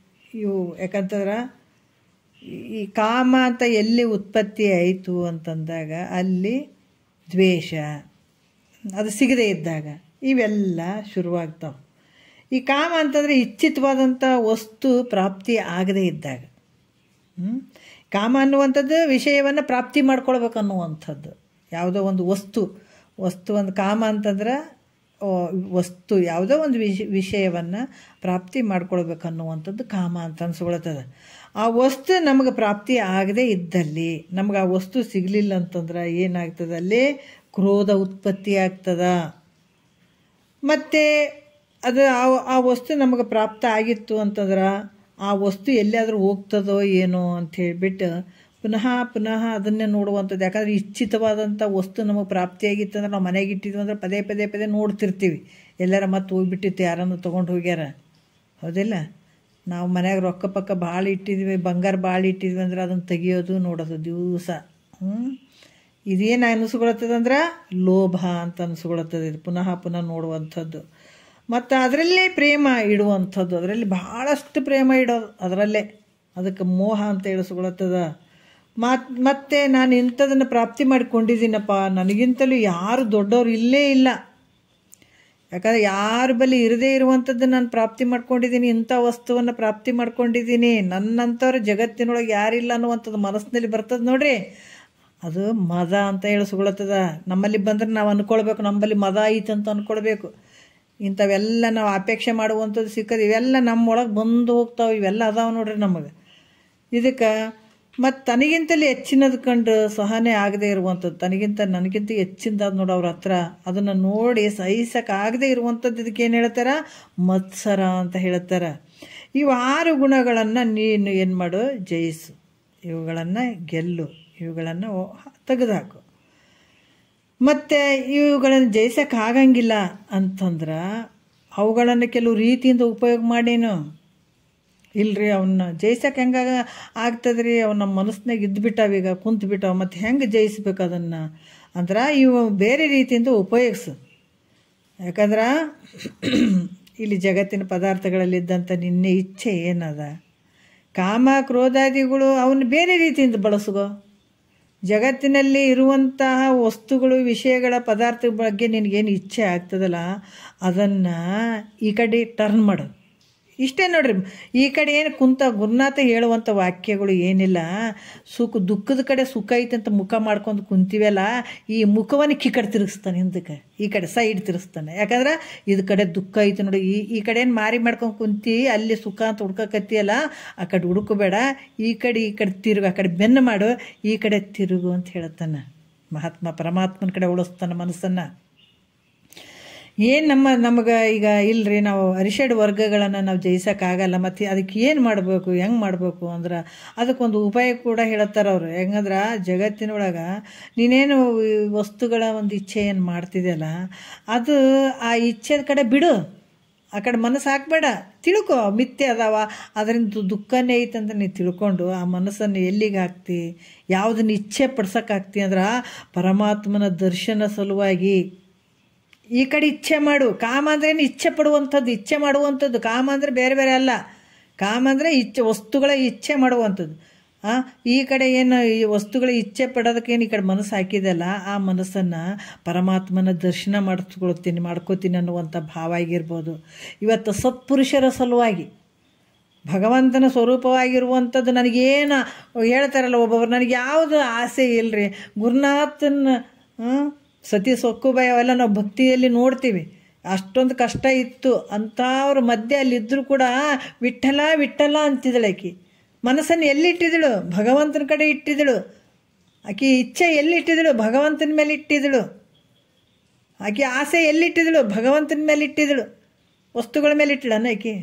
ಇವು ಯಾಕಂತಂದ್ರೆ ಈ ಕಾಮ ಅಂತ ಎಲ್ಲಿ ಉತ್ಪತ್ತಿ ಆಯಿತು ಅಂತಂದಾಗ ಅಲ್ಲಿ ದ್ವೇಷ ಅದು ಸಿಗದೇ ಇದ್ದಾಗ ಇವೆಲ್ಲ ಶುರುವಾಗ್ತಾವೆ. ಈ ಕಾಮ ಅಂತಂದರೆ ಇಚ್ಛಿತವಾದಂಥ ವಸ್ತು ಪ್ರಾಪ್ತಿ ಆಗದೇ ಇದ್ದಾಗ. ಕಾಮ ಅನ್ನುವಂಥದ್ದು ವಿಷಯವನ್ನು ಪ್ರಾಪ್ತಿ ಮಾಡ್ಕೊಳ್ಬೇಕನ್ನುವಂಥದ್ದು. ಯಾವುದೋ ಒಂದು ವಸ್ತು ಒಂದು ಕಾಮ ಅಂತಂದ್ರೆ ವಸ್ತು ಯಾವುದೋ ಒಂದು ವಿಷಯವನ್ನು ಪ್ರಾಪ್ತಿ ಮಾಡ್ಕೊಳ್ಬೇಕನ್ನುವಂಥದ್ದು ಕಾಮ ಅಂತ ಅನ್ಸ್ಕೊಳ್ತದೆ. ಆ ವಸ್ತು ನಮಗೆ ಪ್ರಾಪ್ತಿ ಆಗದೇ ಇದ್ದಲ್ಲಿ, ನಮಗೆ ಆ ವಸ್ತು ಸಿಗಲಿಲ್ಲ ಅಂತಂದ್ರೆ ಏನಾಗ್ತದೆ? ಅಲ್ಲಿ ಕ್ರೋಧ ಉತ್ಪತ್ತಿ ಆಗ್ತದೆ. ಮತ್ತು ಅದು ಆ ವಸ್ತು ನಮಗೆ ಪ್ರಾಪ್ತ ಆಗಿತ್ತು ಅಂತಂದ್ರೆ ಆ ವಸ್ತು ಎಲ್ಲಿಯಾದರೂ ಹೋಗ್ತದೋ ಏನೋ ಅಂತ ಹೇಳಿಬಿಟ್ಟು ಪುನಃ ಅದನ್ನೇ ನೋಡುವಂಥದ್ದು. ಯಾಕಂದರೆ ಇಚ್ಛಿತವಾದಂಥ ವಸ್ತು ನಮಗೆ ಪ್ರಾಪ್ತಿಯಾಗಿತ್ತು ಅಂದ್ರೆ ನಾವು ಮನೆಗೆ ಇಟ್ಟಿದ್ವಿ ಅಂದ್ರೆ ಪದೇ ನೋಡ್ತಿರ್ತೀವಿ. ಎಲ್ಲಾರ ಮತ್ತೆ ಹೋಗ್ಬಿಟ್ಟಿತ್ತು, ಯಾರನ್ನು ತೊಗೊಂಡು ಹೋಗ್ಯಾರ, ಹೌದಿಲ್ಲ? ನಾವು ಮನ್ಯಾಗ ರೊಕ್ಕ ಪಕ್ಕ ಭಾಳ ಇಟ್ಟಿದ್ವಿ, ಬಂಗಾರ ಭಾಳ ಇಟ್ಟಿದ್ವಿ ಅಂದ್ರೆ ಅದನ್ನು ತೆಗಿಯೋದು ನೋಡೋದು ದಿವಸ. ಇದೇನು ಅನಿಸ್ಕೊಳತ್ತದಂದ್ರೆ ಲೋಭ ಅಂತ ಅನಿಸ್ಕೊಳತ್ತದ. ಇದು ಪುನಃ ನೋಡುವಂಥದ್ದು. ಮತ್ತು ಅದರಲ್ಲೇ ಪ್ರೇಮ ಇಡುವಂಥದ್ದು, ಅದರಲ್ಲಿ ಬಹಳಷ್ಟು ಪ್ರೇಮ ಇಡೋದು ಅದರಲ್ಲೇ, ಅದಕ್ಕೆ ಮೋಹ ಅಂತ ಹೇಳಿಸ್ಕೊಳತ್ತದ. ಮತ್ತೆ ನಾನು ಇಂಥದನ್ನು ಪ್ರಾಪ್ತಿ ಮಾಡಿಕೊಂಡಿದ್ದೀನಪ್ಪ, ನನಗಿಂತಲೂ ಯಾರು ದೊಡ್ಡವರು ಇಲ್ಲೇ ಇಲ್ಲ, ಯಾಕಂದರೆ ಯಾರ ಬಳಿ ಇರದೇ ಇರುವಂಥದ್ದು ನಾನು ಪ್ರಾಪ್ತಿ ಮಾಡ್ಕೊಂಡಿದ್ದೀನಿ, ಇಂಥ ವಸ್ತುವನ್ನು ಪ್ರಾಪ್ತಿ ಮಾಡ್ಕೊಂಡಿದ್ದೀನಿ, ನನ್ನಂಥವ್ರು ಜಗತ್ತಿನೊಳಗೆ ಯಾರಿಲ್ಲ ಅನ್ನುವಂಥದ್ದು ಮನಸ್ಸಿನಲ್ಲಿ ಬರ್ತದೆ ನೋಡ್ರಿ, ಅದು ಮದ ಅಂತ ಹೇಳಿಸ್ಕೊಳತ್ತದ. ನಮ್ಮಲ್ಲಿ ಬಂದರೆ ನಾವು ಅಂದ್ಕೊಳ್ಬೇಕು, ನಮ್ಮಲ್ಲಿ ಮದ ಐತೆ ಅಂತ ಅಂದ್ಕೊಳ್ಬೇಕು. ಇಂಥವೆಲ್ಲ ನಾವು ಅಪೇಕ್ಷೆ ಮಾಡುವಂಥದ್ದು ಸಿಕ್ಕದು, ಇವೆಲ್ಲ ನಮ್ಮೊಳಗೆ ಬಂದು ಹೋಗ್ತಾವೆ, ಇವೆಲ್ಲ ಅದಾವೆ ನೋಡ್ರಿ ನಮಗೆ. ಇದಕ್ಕೆ ಮತ್ತು ತನಗಿಂತಲೇ ಹೆಚ್ಚಿನದು ಕಂಡು ಸಹನೆ ಆಗದೆ ಇರುವಂಥದ್ದು, ನನಗಿಂತ ಹೆಚ್ಚಿನದಾದ ನೋಡಿ ಅವ್ರ ಹತ್ರ, ಅದನ್ನು ನೋಡಿ ಸಹಿಸಕ್ಕಾಗದೇ ಇರುವಂಥದ್ದು ಇದಕ್ಕೆ ಏನು ಹೇಳ್ತಾರೆ, ಮತ್ಸರ ಅಂತ ಹೇಳ್ತಾರೆ. ಇವು 6 ಗುಣಗಳನ್ನು ನೀನು ಏನು ಮಾಡು, ಜಯಿಸು, ಇವುಗಳನ್ನು ಗೆಲ್ಲು, ಇವುಗಳನ್ನು ತೆಗೆದುಹಾಕು. ಮತ್ತು ಇವುಗಳನ್ನು ಜಯಿಸೋಕ್ಕಾಗಂಗಿಲ್ಲ ಅಂತಂದ್ರೆ ಅವುಗಳನ್ನು ಕೆಲವು ರೀತಿಯಿಂದ ಉಪಯೋಗ ಮಾಡೇನು ಇಲ್ರಿ, ಅವನ್ನ ಜಯಿಸಕ್ಕೆ ಹೆಂಗೆ ಆಗ್ತದ್ರಿ, ಅವು ನಮ್ಮ ಮನಸ್ಸಿನಾಗ ಇದ್ದುಬಿಟ್ಟಾವೀಗ, ಕುಂತ್ಬಿಟ್ಟಾವ, ಮತ್ತು ಹೆಂಗೆ ಜಯಿಸ್ಬೇಕು ಅದನ್ನು ಅಂದ್ರೆ ಇವು ಬೇರೆ ರೀತಿಯಿಂದ ಉಪಯೋಗಿಸು. ಯಾಕಂದ್ರೆ ಇಲ್ಲಿ ಜಗತ್ತಿನ ಪದಾರ್ಥಗಳಲ್ಲಿದ್ದಂಥ ನಿನ್ನೆ ಇಚ್ಛೆ ಏನದ, ಕಾಮ ಕ್ರೋಧಾದಿಗಳು ಅವನ್ನ ಬೇರೆ ರೀತಿಯಿಂದ ಬಳಸ್ಕೋ. ಜಗತ್ತಿನಲ್ಲಿ ಇರುವಂತಹ ವಸ್ತುಗಳು, ವಿಷಯಗಳ, ಪದಾರ್ಥದ ಬಗ್ಗೆ ನಿನಗೇನು ಇಚ್ಛೆ ಆಗ್ತದಲ್ಲ ಅದನ್ನು ಈ ಕಡೆ ಟರ್ನ್ ಮಾಡು. ಇಷ್ಟೇ ನೋಡ್ರಿ, ಈ ಕಡೆ ಏನು ಕುಂತ ಗುರುನಾಥ ಹೇಳುವಂಥ ವಾಕ್ಯಗಳು ಏನಿಲ್ಲ. ದುಃಖದ ಕಡೆ ಸುಖ ಐತೆ ಅಂತ ಮುಖ ಮಾಡ್ಕೊಂಡು ಕುಂತೀವಲ್ಲ, ಈ ಮುಖವನ್ನು ಈ ಕಡೆ ತಿರುಗಿಸ್ತಾನೆ, ಹಿಂದಕ್ಕೆ ಈ ಕಡೆ ಸೈಡ್ ತಿರುಗಿಸ್ತಾನೆ. ಯಾಕಂದ್ರೆ ಇದು ಕಡೆ ದುಃಖ ಐತೆ ನೋಡಿ, ಈ ಕಡೆ ಏನು ಮಾರಿ ಮಾಡ್ಕೊಂಡು ಕುಂತಿ ಅಲ್ಲಿ ಸುಖ ಅಂತ ಹುಡ್ಕಕತ್ತೀಯಲ್ಲ, ಆ ಕಡೆ ಹುಡುಕಬೇಡ, ಈ ಕಡೆ ತಿರುಗು, ಆ ಕಡೆ ಬೆನ್ನು ಮಾಡು, ಈ ಕಡೆ ತಿರುಗು ಅಂತ ಹೇಳ್ತಾನೆ ಪರಮಾತ್ಮನ ಕಡೆ ಉಳಿಸ್ತಾನೆ ಮನಸ್ಸನ್ನು. ಏನು ನಮಗೆ ಈಗ ಇಲ್ಲರಿ, ನಾವು ಅರಿಷಡ್ ವರ್ಗಗಳನ್ನು ನಾವು ಜಯಿಸೋಕ್ಕಾಗಲ್ಲ, ಮತ್ತು ಅದಕ್ಕೆ ಏನು ಮಾಡಬೇಕು, ಹೆಂಗೆ ಮಾಡಬೇಕು ಅಂದ್ರೆ ಅದಕ್ಕೊಂದು ಉಪಾಯ ಕೂಡ ಹೇಳ್ತಾರೆ ಅವರು. ಹೆಂಗಂದ್ರೆ ಜಗತ್ತಿನೊಳಗೆ ನೀನೇನು ವಸ್ತುಗಳ ಒಂದು ಇಚ್ಛೆ ಏನು ಮಾಡ್ತಿದೆಯಲ್ಲ, ಅದು ಆ ಇಚ್ಛೆದ ಕಡೆ ಬಿಡು, ಆ ಕಡೆ ಮನಸ್ಸು ಹಾಕಬೇಡ, ತಿಳ್ಕೊ ಮಿಥ್ಯೆ ಅದಾವ, ಅದರಿಂದ ದುಃಖನೇ ಐತೆ ಅಂತ ನೀನು ತಿಳ್ಕೊಂಡು ಆ ಮನಸ್ಸನ್ನು ಎಲ್ಲಿಗೆ ಹಾಕ್ತಿ, ಯಾವುದನ್ನು ಇಚ್ಛೆ ಪಡ್ಸೋಕ್ಕಾಗ್ತಿ ಅಂದ್ರೆ ಪರಮಾತ್ಮನ ದರ್ಶನ ಸಲುವಾಗಿ ಈ ಕಡೆ ಇಚ್ಛೆ ಮಾಡು. ಕಾಮ ಅಂದ್ರೇನು ಇಚ್ಛೆ ಪಡುವಂಥದ್ದು, ಇಚ್ಛೆ ಮಾಡುವಂಥದ್ದು. ಕಾಮ ಅಂದರೆ ಬೇರೆ ಬೇರೆ ಅಲ್ಲ, ಕಾಮ ಅಂದರೆ ವಸ್ತುಗಳ ಇಚ್ಛೆ ಮಾಡುವಂಥದ್ದು. ಈ ಕಡೆ ಏನು ಈ ವಸ್ತುಗಳ ಇಚ್ಛೆ ಪಡೋದಕ್ಕೇನು ಈ ಕಡೆ ಮನಸ್ಸು ಹಾಕಿದೆಲ್ಲ, ಆ ಮನಸ್ಸನ್ನು ಪರಮಾತ್ಮನ ದರ್ಶನ ಮಾಡ್ಕೋತೀನಿ ಅನ್ನುವಂಥ ಭಾವ ಆಗಿರ್ಬೋದು. ಇವತ್ತು ಸತ್ಪುರುಷರ ಸಲುವಾಗಿ ಭಗವಂತನ ಸ್ವರೂಪವಾಗಿರುವಂಥದ್ದು ನನಗೇನು ಹೇಳ್ತಾರಲ್ಲ ಒಬ್ಬೊಬ್ರು, ನನಗೆ ಯಾವುದು ಆಸೆ ಇಲ್ಲರಿ, ಗುರುನಾಥನ ಸತಿ ಸೊಕ್ಕುಬಾಯಿ ಅವೆಲ್ಲ ನಾವು ಭಕ್ತಿಯಲ್ಲಿ ನೋಡ್ತೀವಿ, ಅಷ್ಟೊಂದು ಕಷ್ಟ ಇತ್ತು ಅಂಥವ್ರ ಮಧ್ಯೆ ಅಲ್ಲಿದ್ದರೂ ಕೂಡ ವಿಠ್ಠಲ ವಿಠ್ಠಲ ಅಂತಿದ್ದಳು ಆಕೆ. ಮನಸ್ಸನ್ನು ಎಲ್ಲಿಟ್ಟಿದ್ದಳು, ಭಗವಂತನ ಕಡೆ ಇಟ್ಟಿದ್ದಳು. ಆಕೆ ಇಚ್ಛೆ ಎಲ್ಲಿಟ್ಟಿದ್ದಳು, ಭಗವಂತನ ಮೇಲೆ ಇಟ್ಟಿದ್ದಳು. ಆಕೆ ಆಸೆ ಎಲ್ಲಿಟ್ಟಿದ್ದಳು, ಭಗವಂತನ ಮೇಲೆ ಇಟ್ಟಿದ್ದಳು, ವಸ್ತುಗಳ ಮೇಲೆ ಇಟ್ಟಳನ್ನ ಆಕೆ.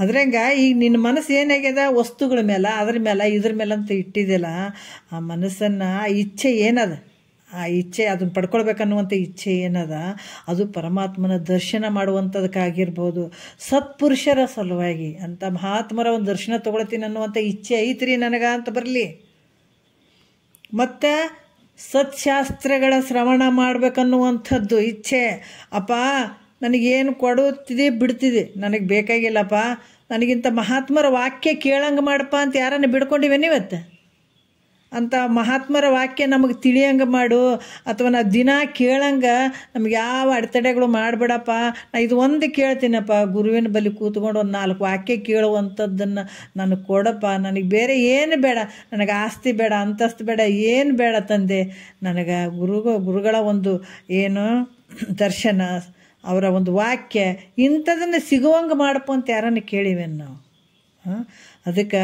ಅದ್ರಂಗ ಈಗ ನಿನ್ನ ಮನಸ್ಸು ಏನಾಗ್ಯದ, ವಸ್ತುಗಳ ಮೇಲೆ, ಅದ್ರ ಮೇಲೆ, ಇದ್ರ ಮೇಲೆ ಅಂತ ಇಟ್ಟಿದೆಯಲ್ಲ, ಆ ಮನಸ್ಸನ್ನು ಆ ಇಚ್ಛೆ ಏನದ, ಆ ಇಚ್ಛೆ ಅದನ್ನು ಪಡ್ಕೊಳ್ಬೇಕನ್ನುವಂಥ ಇಚ್ಛೆ ಏನದ, ಅದು ಪರಮಾತ್ಮನ ದರ್ಶನ ಮಾಡುವಂಥದಕ್ಕಾಗಿರ್ಬೋದು. ಸತ್ಪುರುಷರ ಸಲುವಾಗಿ ಅಂತ ಮಹಾತ್ಮರ ಒಂದು ದರ್ಶನ ತೊಗೊಳ್ತೀನಿ ಅನ್ನುವಂಥ ಇಚ್ಛೆ ಐತ್ರಿ ನನಗ ಅಂತ ಬರಲಿ. ಮತ್ತು ಸತ್ಶಾಸ್ತ್ರಗಳ ಶ್ರವಣ ಮಾಡ್ಬೇಕನ್ನುವಂಥದ್ದು ಇಚ್ಛೆ. ಅಪ್ಪ ನನಗೇನು ಕೊಡುತ್ತಿದೆ ಬಿಡ್ತಿದೆ, ನನಗೆ ಬೇಕಾಗಿಲ್ಲಪ್ಪ, ನನಗಿಂತ ಮಹಾತ್ಮರ ವಾಕ್ಯ ಕೇಳಂಗೆ ಮಾಡಪ್ಪ ಅಂತ ಯಾರನ್ನ ಬಿಡ್ಕೊಂಡಿವೇನು ಇವತ್ತು? ಅಂಥ ಮಹಾತ್ಮರ ವಾಕ್ಯ ನಮಗೆ ತಿಳಿಯಂಗೆ ಮಾಡು, ಅಥವಾ ನಾವು ದಿನ ಕೇಳಂಗೆ ನಮ್ಗೆ ಯಾವ ಅಡೆತಡೆಗಳು ಮಾಡಬೇಡಪ್ಪ. ನಾ ಇದು ಒಂದು ಕೇಳ್ತೀನಪ್ಪ, ಗುರುವಿನ ಬಳಿ ಕೂತ್ಕೊಂಡು ಒಂದು 4 ವಾಕ್ಯ ಕೇಳುವಂಥದ್ದನ್ನು ನನಗೆ ಕೊಡಪ್ಪ, ನನಗೆ ಬೇರೆ ಏನು ಬೇಡ, ನನಗೆ ಆಸ್ತಿ ಬೇಡ, ಅಂತಸ್ತು ಬೇಡ, ಏನು ಬೇಡ ತಂದೆ, ನನಗೆ ಗುರುಗಳ ಒಂದು ಏನು ದರ್ಶನ, ಅವರ ಒಂದು ವಾಕ್ಯ ಇಂಥದನ್ನು ಸಿಗುವಂಗೆ ಮಾಡಪ್ಪ ಅಂತ ಯಾರನ್ನು ಕೇಳಿವೇನು ನಾವು? ಅದಕ್ಕೆ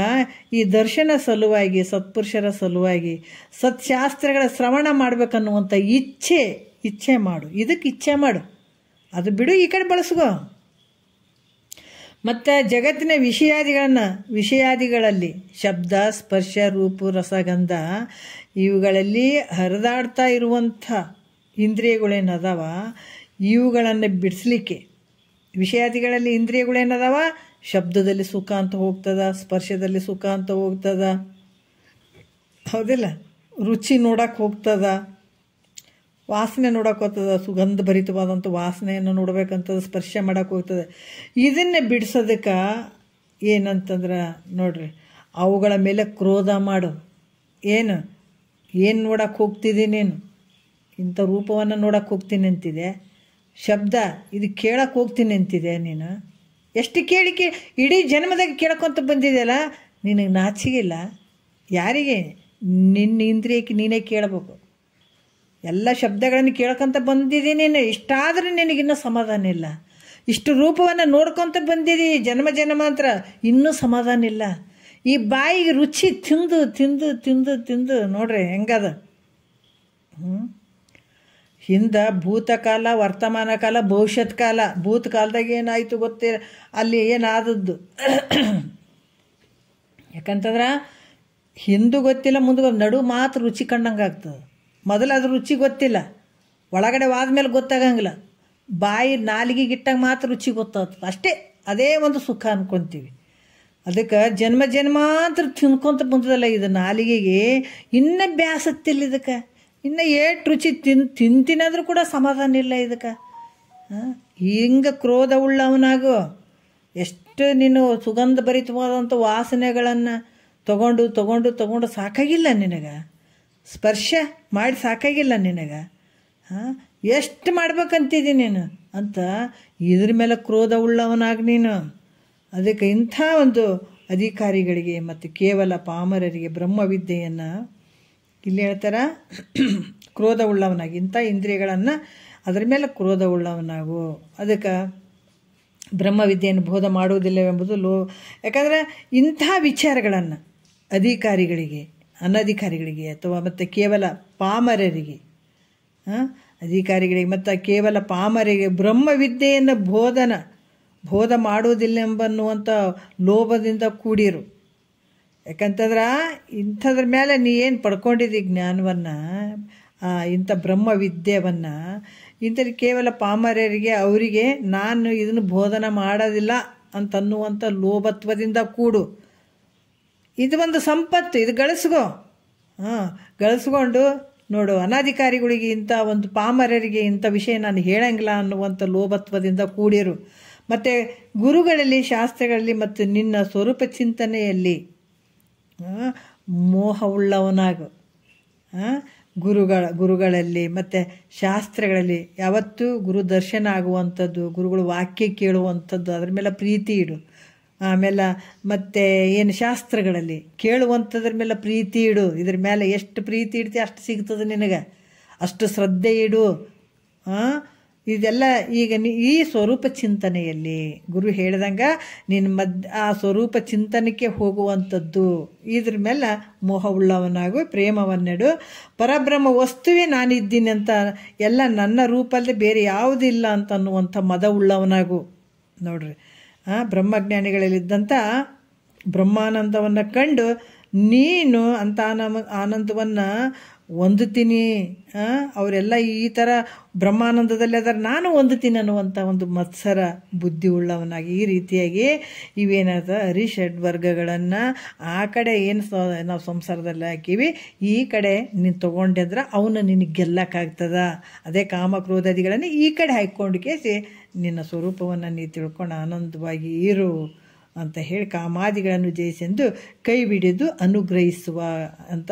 ಈ ದರ್ಶನ ಸಲುವಾಗಿ, ಸತ್ಪುರುಷರ ಸಲುವಾಗಿ, ಸತ್ಶಾಸ್ತ್ರಗಳ ಶ್ರವಣ ಮಾಡ್ಬೇಕನ್ನುವಂಥ ಇಚ್ಛೆ ಮಾಡು. ಇದಕ್ಕೆ ಇಚ್ಛೆ ಮಾಡು, ಅದು ಬಿಡು, ಈ ಕಡೆ ಬಳಸ್ಕೋ. ಮತ್ತು ಜಗತ್ತಿನ ವಿಷಯಾದಿಗಳಲ್ಲಿ ಶಬ್ದ, ಸ್ಪರ್ಶ, ರೂಪು, ರಸಗಂಧ ಇವುಗಳಲ್ಲಿ ಹರಿದಾಡ್ತಾ ಇರುವಂಥ ಇಂದ್ರಿಯಗಳೇನದಾವ, ಇವುಗಳನ್ನು ಬಿಡಿಸ್ಲಿಕ್ಕೆ, ವಿಷಯಾದಿಗಳಲ್ಲಿ ಇಂದ್ರಿಯಗಳೇನದಾವ, ಶಬ್ದದಲ್ಲಿ ಸುಖ ಅಂತ ಹೋಗ್ತದ, ಸ್ಪರ್ಶದಲ್ಲಿ ಸುಖ ಅಂತ ಹೋಗ್ತದ, ಹೌದಿಲ್ಲ, ರುಚಿ ನೋಡಕ್ಕೆ ಹೋಗ್ತದ, ವಾಸನೆ ನೋಡೋಕೆ ಹೋಗ್ತದೆ, ಸುಗಂಧ ಭರಿತವಾದಂಥ ವಾಸನೆಯನ್ನು ನೋಡ್ಬೇಕಂತದ, ಸ್ಪರ್ಶ ಮಾಡೋಕೆ ಹೋಗ್ತದೆ. ಇದನ್ನೇ ಬಿಡಿಸೋದಕ್ಕೆ ಏನಂತಂದ್ರೆ ನೋಡ್ರಿ, ಅವುಗಳ ಮೇಲೆ ಕ್ರೋಧ ಮಾಡು. ಏನು ನೋಡೋಕೆ ಹೋಗ್ತಿದ್ದೀನಿ ನೀನು? ಇಂಥ ರೂಪವನ್ನು ನೋಡೋಕೆ ಹೋಗ್ತೀನಿ ಅಂತಿದೆ. ಶಬ್ದ ಇದು ಕೇಳಕ್ಕೆ ಹೋಗ್ತೀನಿ ಅಂತಿದೆ. ನೀನು ಎಷ್ಟು ಇಡೀ ಜನ್ಮದಾಗ ಕೇಳ್ಕೊತ ಬಂದಿದೆಯಲ್ಲ, ನಿನಗೆ ನಾಚಿಗಿಲ್ಲ? ಯಾರಿಗೆ? ನಿನ್ನ ಇಂದ್ರಿಯಕ್ಕೆ ನೀನೇ ಕೇಳಬೇಕು. ಎಲ್ಲ ಶಬ್ದಗಳನ್ನು ಕೇಳ್ಕೊತ ಬಂದಿದ್ದೀನಿ. ಇಷ್ಟಾದರೆ ನಿನಗಿನ್ನೂ ಸಮಾಧಾನ ಇಲ್ಲ. ಇಷ್ಟು ರೂಪವನ್ನು ನೋಡ್ಕೊತ ಬಂದಿದ್ದೀ ಜನ್ಮಾಂತರ, ಇನ್ನೂ ಸಮಾಧಾನ ಇಲ್ಲ. ಈ ಬಾಯಿಗೆ ರುಚಿ ತಿಂದು ತಿಂದು ತಿಂದು ತಿಂದು ನೋಡ್ರಿ ಹೆಂಗದ. ಹಿಂದೆ ಭೂತಕಾಲ, ವರ್ತಮಾನ ಕಾಲ, ಭವಿಷ್ಯತ್ ಕಾಲ. ಭೂತಕಾಲದಾಗ ಏನಾಯಿತು ಗೊತ್ತಿಲ್ಲ, ಅಲ್ಲಿ ಏನಾದದ್ದು. ಯಾಕಂತಂದ್ರೆ ಹಿಂದೂ ಗೊತ್ತಿಲ್ಲ, ಮುಂದೆ ನಡು ಮಾತ್ರ ರುಚಿ ಕಂಡಂಗೆ ಆಗ್ತದೆ. ಮೊದಲು ಅದ್ರ ರುಚಿ ಗೊತ್ತಿಲ್ಲ, ಒಳಗಡೆ ವಾದ್ಮೇಲೆ ಗೊತ್ತಾಗಂಗಿಲ್ಲ. ಬಾಯಿ ನಾಲಿಗೆಗೆ ಇಟ್ಟಾಗ ಮಾತ್ರ ರುಚಿ ಗೊತ್ತಾಗ್ತದೆ ಅಷ್ಟೇ. ಅದೇ ಒಂದು ಸುಖ ಅಂದ್ಕೊತೀವಿ. ಅದಕ್ಕೆ ಜನ್ಮಾಂತರ ತಿನ್ಕೊತ ಬಂದದಲ್ಲ ಇದು ನಾಲಿಗೆಗೆ, ಇನ್ನೂ ಬ್ಯಾಸತ್ತಿಲ್ಲ ಇದಕ್ಕೆ. ಇನ್ನು ಏಟು ರುಚಿ ತಿಂತೀನಾದರೂ ಕೂಡ ಸಮಾಧಾನ ಇಲ್ಲ ಇದಕ್ಕೆ. ಹಿಂಗೆ ಕ್ರೋಧ ಉಳ್ಳವನಾಗು. ಎಷ್ಟು ನೀನು ಸುಗಂಧ ಭರಿತವಾದಂಥ ವಾಸನೆಗಳನ್ನು ತಗೊಂಡು ತಗೊಂಡು ತಗೊಂಡು ಸಾಕಾಗಿಲ್ಲ ನಿನಗೆ? ಸ್ಪರ್ಶ ಮಾಡಿ ಸಾಕಾಗಿಲ್ಲ ನಿನಗೆ? ಎಷ್ಟು ಮಾಡ್ಬೇಕಂತಿದ್ದೀನಿ ನೀನು ಅಂತ ಇದ್ರ ಮೇಲೆ ಕ್ರೋಧ ಉಳ್ಳವನಾಗಿ ನೀನು. ಅದಕ್ಕೆ ಇಂಥ ಒಂದು ಅಧಿಕಾರಿಗಳಿಗೆ ಮತ್ತು ಕೇವಲ ಪಾಮರರಿಗೆ ಬ್ರಹ್ಮವಿದ್ಯೆಯನ್ನು ಇಲ್ಲಿ ಹೇಳ್ತಾರ, ಕ್ರೋಧ ಉಳ್ಳವನಾಗಿ, ಇಂಥ ಇಂದ್ರಿಯಗಳನ್ನು ಅದರ ಮೇಲೆ ಕ್ರೋಧ ಉಳ್ಳವನಾಗು. ಅದಕ್ಕೆ ಬ್ರಹ್ಮವಿದ್ಯೆಯನ್ನು ಬೋಧ ಮಾಡುವುದಿಲ್ಲವೆಂಬುದು ಯಾಕಂದರೆ ಇಂಥ ವಿಚಾರಗಳನ್ನು ಅಧಿಕಾರಿಗಳಿಗೆ, ಅನಧಿಕಾರಿಗಳಿಗೆ ಅಥವಾ ಮತ್ತು ಕೇವಲ ಪಾಮರರಿಗೆ, ಅಧಿಕಾರಿಗಳಿಗೆ ಮತ್ತು ಕೇವಲ ಪಾಮರರಿಗೆ ಬ್ರಹ್ಮವಿದ್ಯೆಯನ್ನು ಬೋಧ ಮಾಡುವುದಿಲ್ಲೆಂಬನ್ನುವಂಥ ಲೋಭದಿಂದ ಕೂಡಿರು. ಯಾಕಂತಂದ್ರೆ ಇಂಥದ್ರ ಮೇಲೆ ನೀ ಏನು ಪಡ್ಕೊಂಡಿದ್ದಿ ಜ್ಞಾನವನ್ನು, ಇಂಥ ಬ್ರಹ್ಮವಿದ್ಯೆಯನ್ನು, ಇಂಥದ್ದು ಕೇವಲ ಪಾಮರರಿಗೆ, ಅವರಿಗೆ ನಾನು ಇದನ್ನು ಬೋಧನೆ ಮಾಡೋದಿಲ್ಲ ಅಂತನ್ನುವಂಥ ಲೋಭತ್ವದಿಂದ ಕೂಡು. ಇದು ಒಂದು ಸಂಪತ್ತು, ಇದು ಗಳಿಸ್ಕೊಂಡು ನೋಡು. ಅನಾಧಿಕಾರಿಗಳಿಗೆ, ಇಂಥ ಒಂದು ಪಾಮರರಿಗೆ ಇಂಥ ವಿಷಯ ನಾನು ಹೇಳಂಗಿಲ್ಲ ಅನ್ನುವಂಥ ಲೋಭತ್ವದಿಂದ ಕೂಡಿರು. ಮತ್ತು ಗುರುಗಳಲ್ಲಿ, ಶಾಸ್ತ್ರಗಳಲ್ಲಿ ಮತ್ತು ನಿನ್ನ ಸ್ವರೂಪ ಚಿಂತನೆಯಲ್ಲಿ ಮೋಹವುಳ್ಳವನಾಗು. ಗುರುಗಳಲ್ಲಿ ಮತ್ತು ಶಾಸ್ತ್ರಗಳಲ್ಲಿ ಯಾವತ್ತೂ ಗುರು ದರ್ಶನ ಆಗುವಂಥದ್ದು, ಗುರುಗಳು ವಾಕ್ಯ ಕೇಳುವಂಥದ್ದು, ಅದ್ರ ಮೇಲೆ ಪ್ರೀತಿ ಇಡು. ಆಮೇಲೆ ಮತ್ತು ಏನು ಶಾಸ್ತ್ರಗಳಲ್ಲಿ ಕೇಳುವಂಥದ್ರ ಮೇಲೆ ಪ್ರೀತಿ ಇಡು. ಇದ್ರ ಮೇಲೆ ಎಷ್ಟು ಪ್ರೀತಿ ಇಡ್ತೀವಿ ಅಷ್ಟು ಸಿಗ್ತದೆ ನಿನಗೆ, ಅಷ್ಟು ಶ್ರದ್ಧೆ ಇಡು. ಇದೆಲ್ಲ ಈಗ ಈ ಸ್ವರೂಪ ಚಿಂತನೆಯಲ್ಲಿ ಗುರು ಹೇಳ್ದಂಗೆ ನಿನ್ನ ಆ ಸ್ವರೂಪ ಚಿಂತನೆಗೆ ಹೋಗುವಂಥದ್ದು. ಇದ್ರ ಮೇಲೆ ಮೋಹವುಳ್ಳವನಾಗು, ಪ್ರೇಮವನ್ನೆಡು. ಪರಬ್ರಹ್ಮ ವಸ್ತುವೇ ನಾನಿದ್ದೀನಿ ಅಂತ, ಎಲ್ಲ ನನ್ನ ರೂಪಲ್ಲದೆ ಬೇರೆ ಯಾವುದಿಲ್ಲ ಅಂತ ಅನ್ನುವಂಥ ಮದವುಳ್ಳವನಾಗು. ನೋಡ್ರಿ, ಬ್ರಹ್ಮಜ್ಞಾನಿಗಳಲ್ಲಿದ್ದಂಥ ಬ್ರಹ್ಮಾನಂದವನ್ನು ಕಂಡು ನೀನು ಅಂತ ಆನಂದವನ್ನು ಹೊಂದುತ್ತೀನಿ. ಅವರೆಲ್ಲ ಈ ಥರ ಬ್ರಹ್ಮಾನಂದದಲ್ಲಿ ಅದರ ನಾನು ಹೊಂದುತ್ತೀನಿ ಅನ್ನುವಂಥ ಒಂದು ಮತ್ಸರ ಬುದ್ಧಿ ಉಳ್ಳವನಾಗಿ, ಈ ರೀತಿಯಾಗಿ ಇವೇನಾದ ಹರಿಷಡ್ ವರ್ಗಗಳನ್ನು ಆ ಕಡೆ ಏನು ನಾವು ಸಂಸಾರದಲ್ಲಿ ಹಾಕೀವಿ, ಈ ಕಡೆ ನೀನು ತೊಗೊಂಡಿದ್ರೆ ಅವನು ನಿನಗೆ ಗೆಲ್ಲಕ್ಕಾಗ್ತದ. ಅದೇ ಕಾಮಕ್ರೋಧಾದಿಗಳನ್ನು ಈ ಕಡೆ ಹಾಕ್ಕೊಂಡು ಕೇಸಿ ನಿನ್ನ ಸ್ವರೂಪವನ್ನು ನೀ ತಿಳ್ಕೊಂಡು ಆನಂದವಾಗಿ ಇರು ಅಂತ ಹೇಳಿ ಕಾಮಾದಿಗಳನ್ನು ಜಯಿಸೆಂದು ಕೈ ಬಿಡಿದು ಅನುಗ್ರಹಿಸುವ ಅಂತ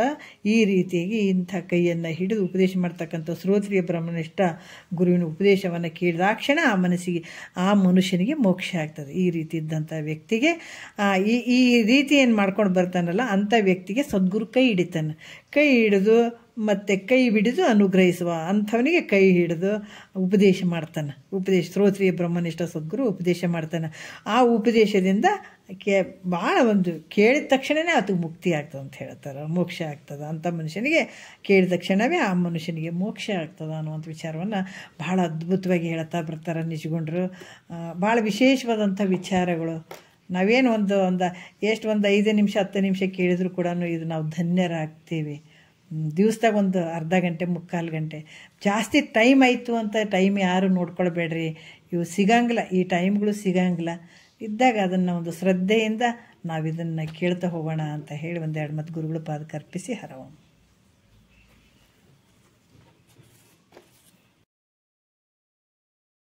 ಈ ರೀತಿಯಾಗಿ ಇಂಥ ಕೈಯನ್ನು ಹಿಡಿದು ಉಪದೇಶ ಮಾಡ್ತಕ್ಕಂಥ ಶ್ರೋತ್ರಿಯ ಬ್ರಹ್ಮನಿಷ್ಠ ಗುರುವಿನ ಉಪದೇಶವನ್ನು ಕೇಳಿದಾಕ್ಷಣ ಆ ಮನುಷ್ಯನಿಗೆ ಮೋಕ್ಷ ಆಗ್ತದೆ. ಈ ರೀತಿ ಇದ್ದಂಥ ವ್ಯಕ್ತಿಗೆ ಈ ರೀತಿ ಏನು ಮಾಡ್ಕೊಂಡು ಬರ್ತಾನಲ್ಲ ಅಂಥ ವ್ಯಕ್ತಿಗೆ ಸದ್ಗುರು ಕೈ ಹಿಡಿತಾನೆ. ಕೈ ಹಿಡಿದು ಮತ್ತು ಕೈ ಬಿಡಿದು ಅನುಗ್ರಹಿಸುವ ಅಂಥವನಿಗೆ ಕೈ ಹಿಡಿದು ಉಪದೇಶ ಮಾಡ್ತಾನೆ. ಶ್ರೋತ್ರಿಯ ಬ್ರಹ್ಮನಿಷ್ಠ ಸದ್ಗುರು ಉಪದೇಶ ಮಾಡ್ತಾನೆ. ಆ ಉಪದೇಶದಿಂದ ಭಾಳ ಒಂದು ಕೇಳಿದ ತಕ್ಷಣವೇ ಅದಕ್ಕೆ ಮುಕ್ತಿ ಆಗ್ತದೆ ಅಂತ ಹೇಳ್ತಾರೆ, ಮೋಕ್ಷ ಆಗ್ತದೆ. ಅಂಥ ಮನುಷ್ಯನಿಗೆ ಕೇಳಿದ ತಕ್ಷಣವೇ ಆ ಮನುಷ್ಯನಿಗೆ ಮೋಕ್ಷ ಆಗ್ತದೆ ಅನ್ನುವಂಥ ವಿಚಾರವನ್ನು ಭಾಳ ಅದ್ಭುತವಾಗಿ ಹೇಳ್ತಾ ಬರ್ತಾರೆ ನಿಜಗೊಂಡ್ರು. ಭಾಳ ವಿಶೇಷವಾದಂಥ ವಿಚಾರಗಳು. ನಾವೇನು ಒಂದು 5 ನಿಮಿಷ 10 ನಿಮಿಷ ಕೇಳಿದ್ರು ಕೂಡ ಇದು ನಾವು ಧನ್ಯರಾಗ್ತೀವಿ. ದಿವಸದಾಗ ಒಂದು ಅರ್ಧ ಗಂಟೆ 3/4 ಗಂಟೆ ಜಾಸ್ತಿ ಟೈಮ್ ಆಯಿತು ಅಂತ ಟೈಮ್ ಯಾರು ನೋಡ್ಕೊಳ್ಬೇಡ್ರಿ. ಇವು ಸಿಗಂಗಿಲ್ಲ, ಈ ಟೈಮ್ಗಳು ಸಿಗಂಗಿಲ್ಲ. ಇದ್ದಾಗ ಅದನ್ನು ಒಂದು ಶ್ರದ್ಧೆಯಿಂದ ನಾವು ಇದನ್ನು ಕೇಳ್ತಾ ಹೋಗೋಣ ಅಂತ ಹೇಳಿ 1-2 ಮಾತು ಗುರುಗಳ ಪಾದಕ್ಕೆ ಅರ್ಪಿಸಿ ಹರವು.